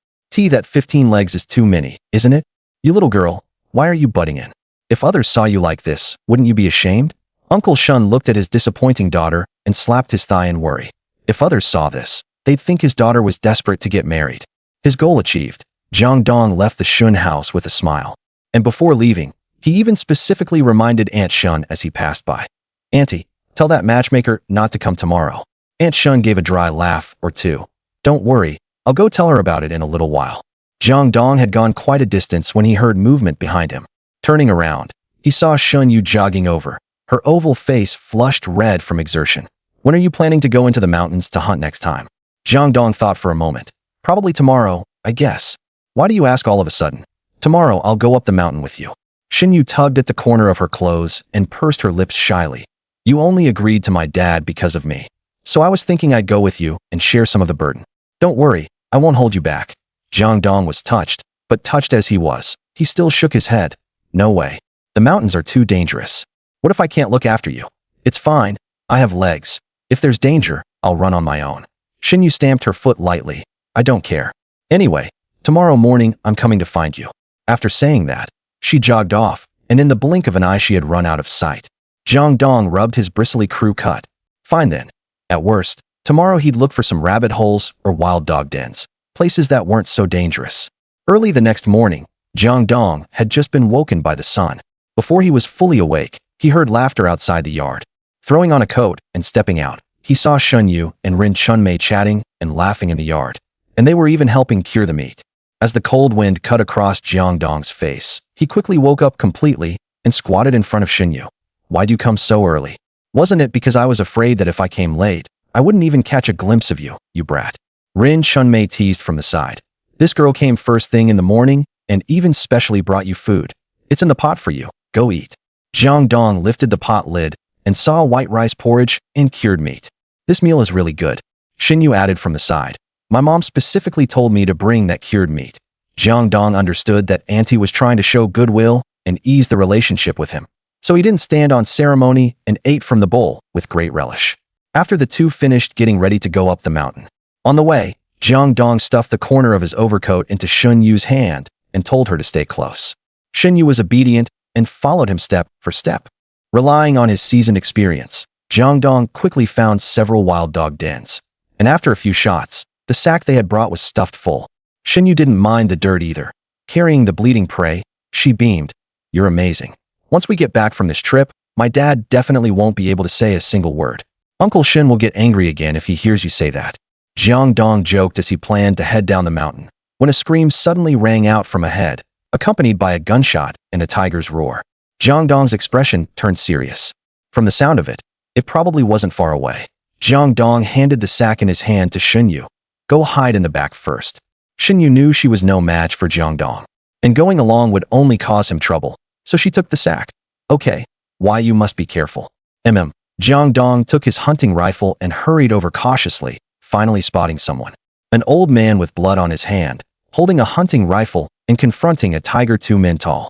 that 15 legs is too many, isn't it? You little girl, why are you butting in? If others saw you like this, wouldn't you be ashamed? Uncle Shen looked at his disappointing daughter and slapped his thigh in worry. If others saw this, they'd think his daughter was desperate to get married. His goal achieved, Jiang Dong left the Shun house with a smile. And before leaving, he even specifically reminded Aunt Shen as he passed by. Auntie, tell that matchmaker not to come tomorrow. Aunt Shen gave a dry laugh or two. Don't worry, I'll go tell her about it in a little while. Jiang Dong had gone quite a distance when he heard movement behind him. Turning around, he saw Shen Yu jogging over, her oval face flushed red from exertion. When are you planning to go into the mountains to hunt next time? Jiang Dong thought for a moment. Probably tomorrow, I guess. Why do you ask all of a sudden? Tomorrow I'll go up the mountain with you. Shen Yu tugged at the corner of her clothes and pursed her lips shyly. You only agreed to my dad because of me. So I was thinking I'd go with you and share some of the burden. Don't worry, I won't hold you back. Jiang Dong was touched, but touched as he was, he still shook his head. No way. The mountains are too dangerous. What if I can't look after you? It's fine. I have legs. If there's danger, I'll run on my own. Shen Yu stamped her foot lightly. I don't care. Anyway, tomorrow morning I'm coming to find you. After saying that, she jogged off, and in the blink of an eye she had run out of sight. Jiang Dong rubbed his bristly crew cut. Fine then. At worst, tomorrow he'd look for some rabbit holes or wild dog dens, places that weren't so dangerous. Early the next morning, Jiang Dong had just been woken by the sun. Before he was fully awake, he heard laughter outside the yard. Throwing on a coat and stepping out, he saw Shen Yu and Rin Chunmei chatting and laughing in the yard, and they were even helping cure the meat. As the cold wind cut across Jiang Dong's face, he quickly woke up completely and squatted in front of Shen Yu. Why'd you come so early? Wasn't it because I was afraid that if I came late, I wouldn't even catch a glimpse of you, you brat? Rin Shunmei teased from the side. This girl came first thing in the morning and even specially brought you food. It's in the pot for you. Go eat. Jiang Dong lifted the pot lid and saw white rice porridge and cured meat. This meal is really good. Shen Yu added from the side. My mom specifically told me to bring that cured meat. Jiang Dong understood that Auntie was trying to show goodwill and ease the relationship with him. So he didn't stand on ceremony and ate from the bowl with great relish. After the two finished getting ready to go up the mountain. On the way, Jiang Dong stuffed the corner of his overcoat into Shen Yu's hand and told her to stay close. Shen Yu was obedient and followed him step for step. Relying on his seasoned experience, Jiang Dong quickly found several wild dog dens. And after a few shots, the sack they had brought was stuffed full. Shen Yu didn't mind the dirt either. Carrying the bleeding prey, she beamed. You're amazing. Once we get back from this trip, my dad definitely won't be able to say a single word. Uncle Shen will get angry again if he hears you say that. Jiang Dong joked as he planned to head down the mountain, when a scream suddenly rang out from ahead, accompanied by a gunshot and a tiger's roar. Jiang Dong's expression turned serious. From the sound of it, it probably wasn't far away. Jiang Dong handed the sack in his hand to Shen Yu. Go hide in the back first. Shen Yu knew she was no match for Jiang Dong, and going along would only cause him trouble. So she took the sack. Okay, why you must be careful. Jiang Dong took his hunting rifle and hurried over cautiously, finally spotting someone. An old man with blood on his hand, holding a hunting rifle and confronting a tiger 2 men tall.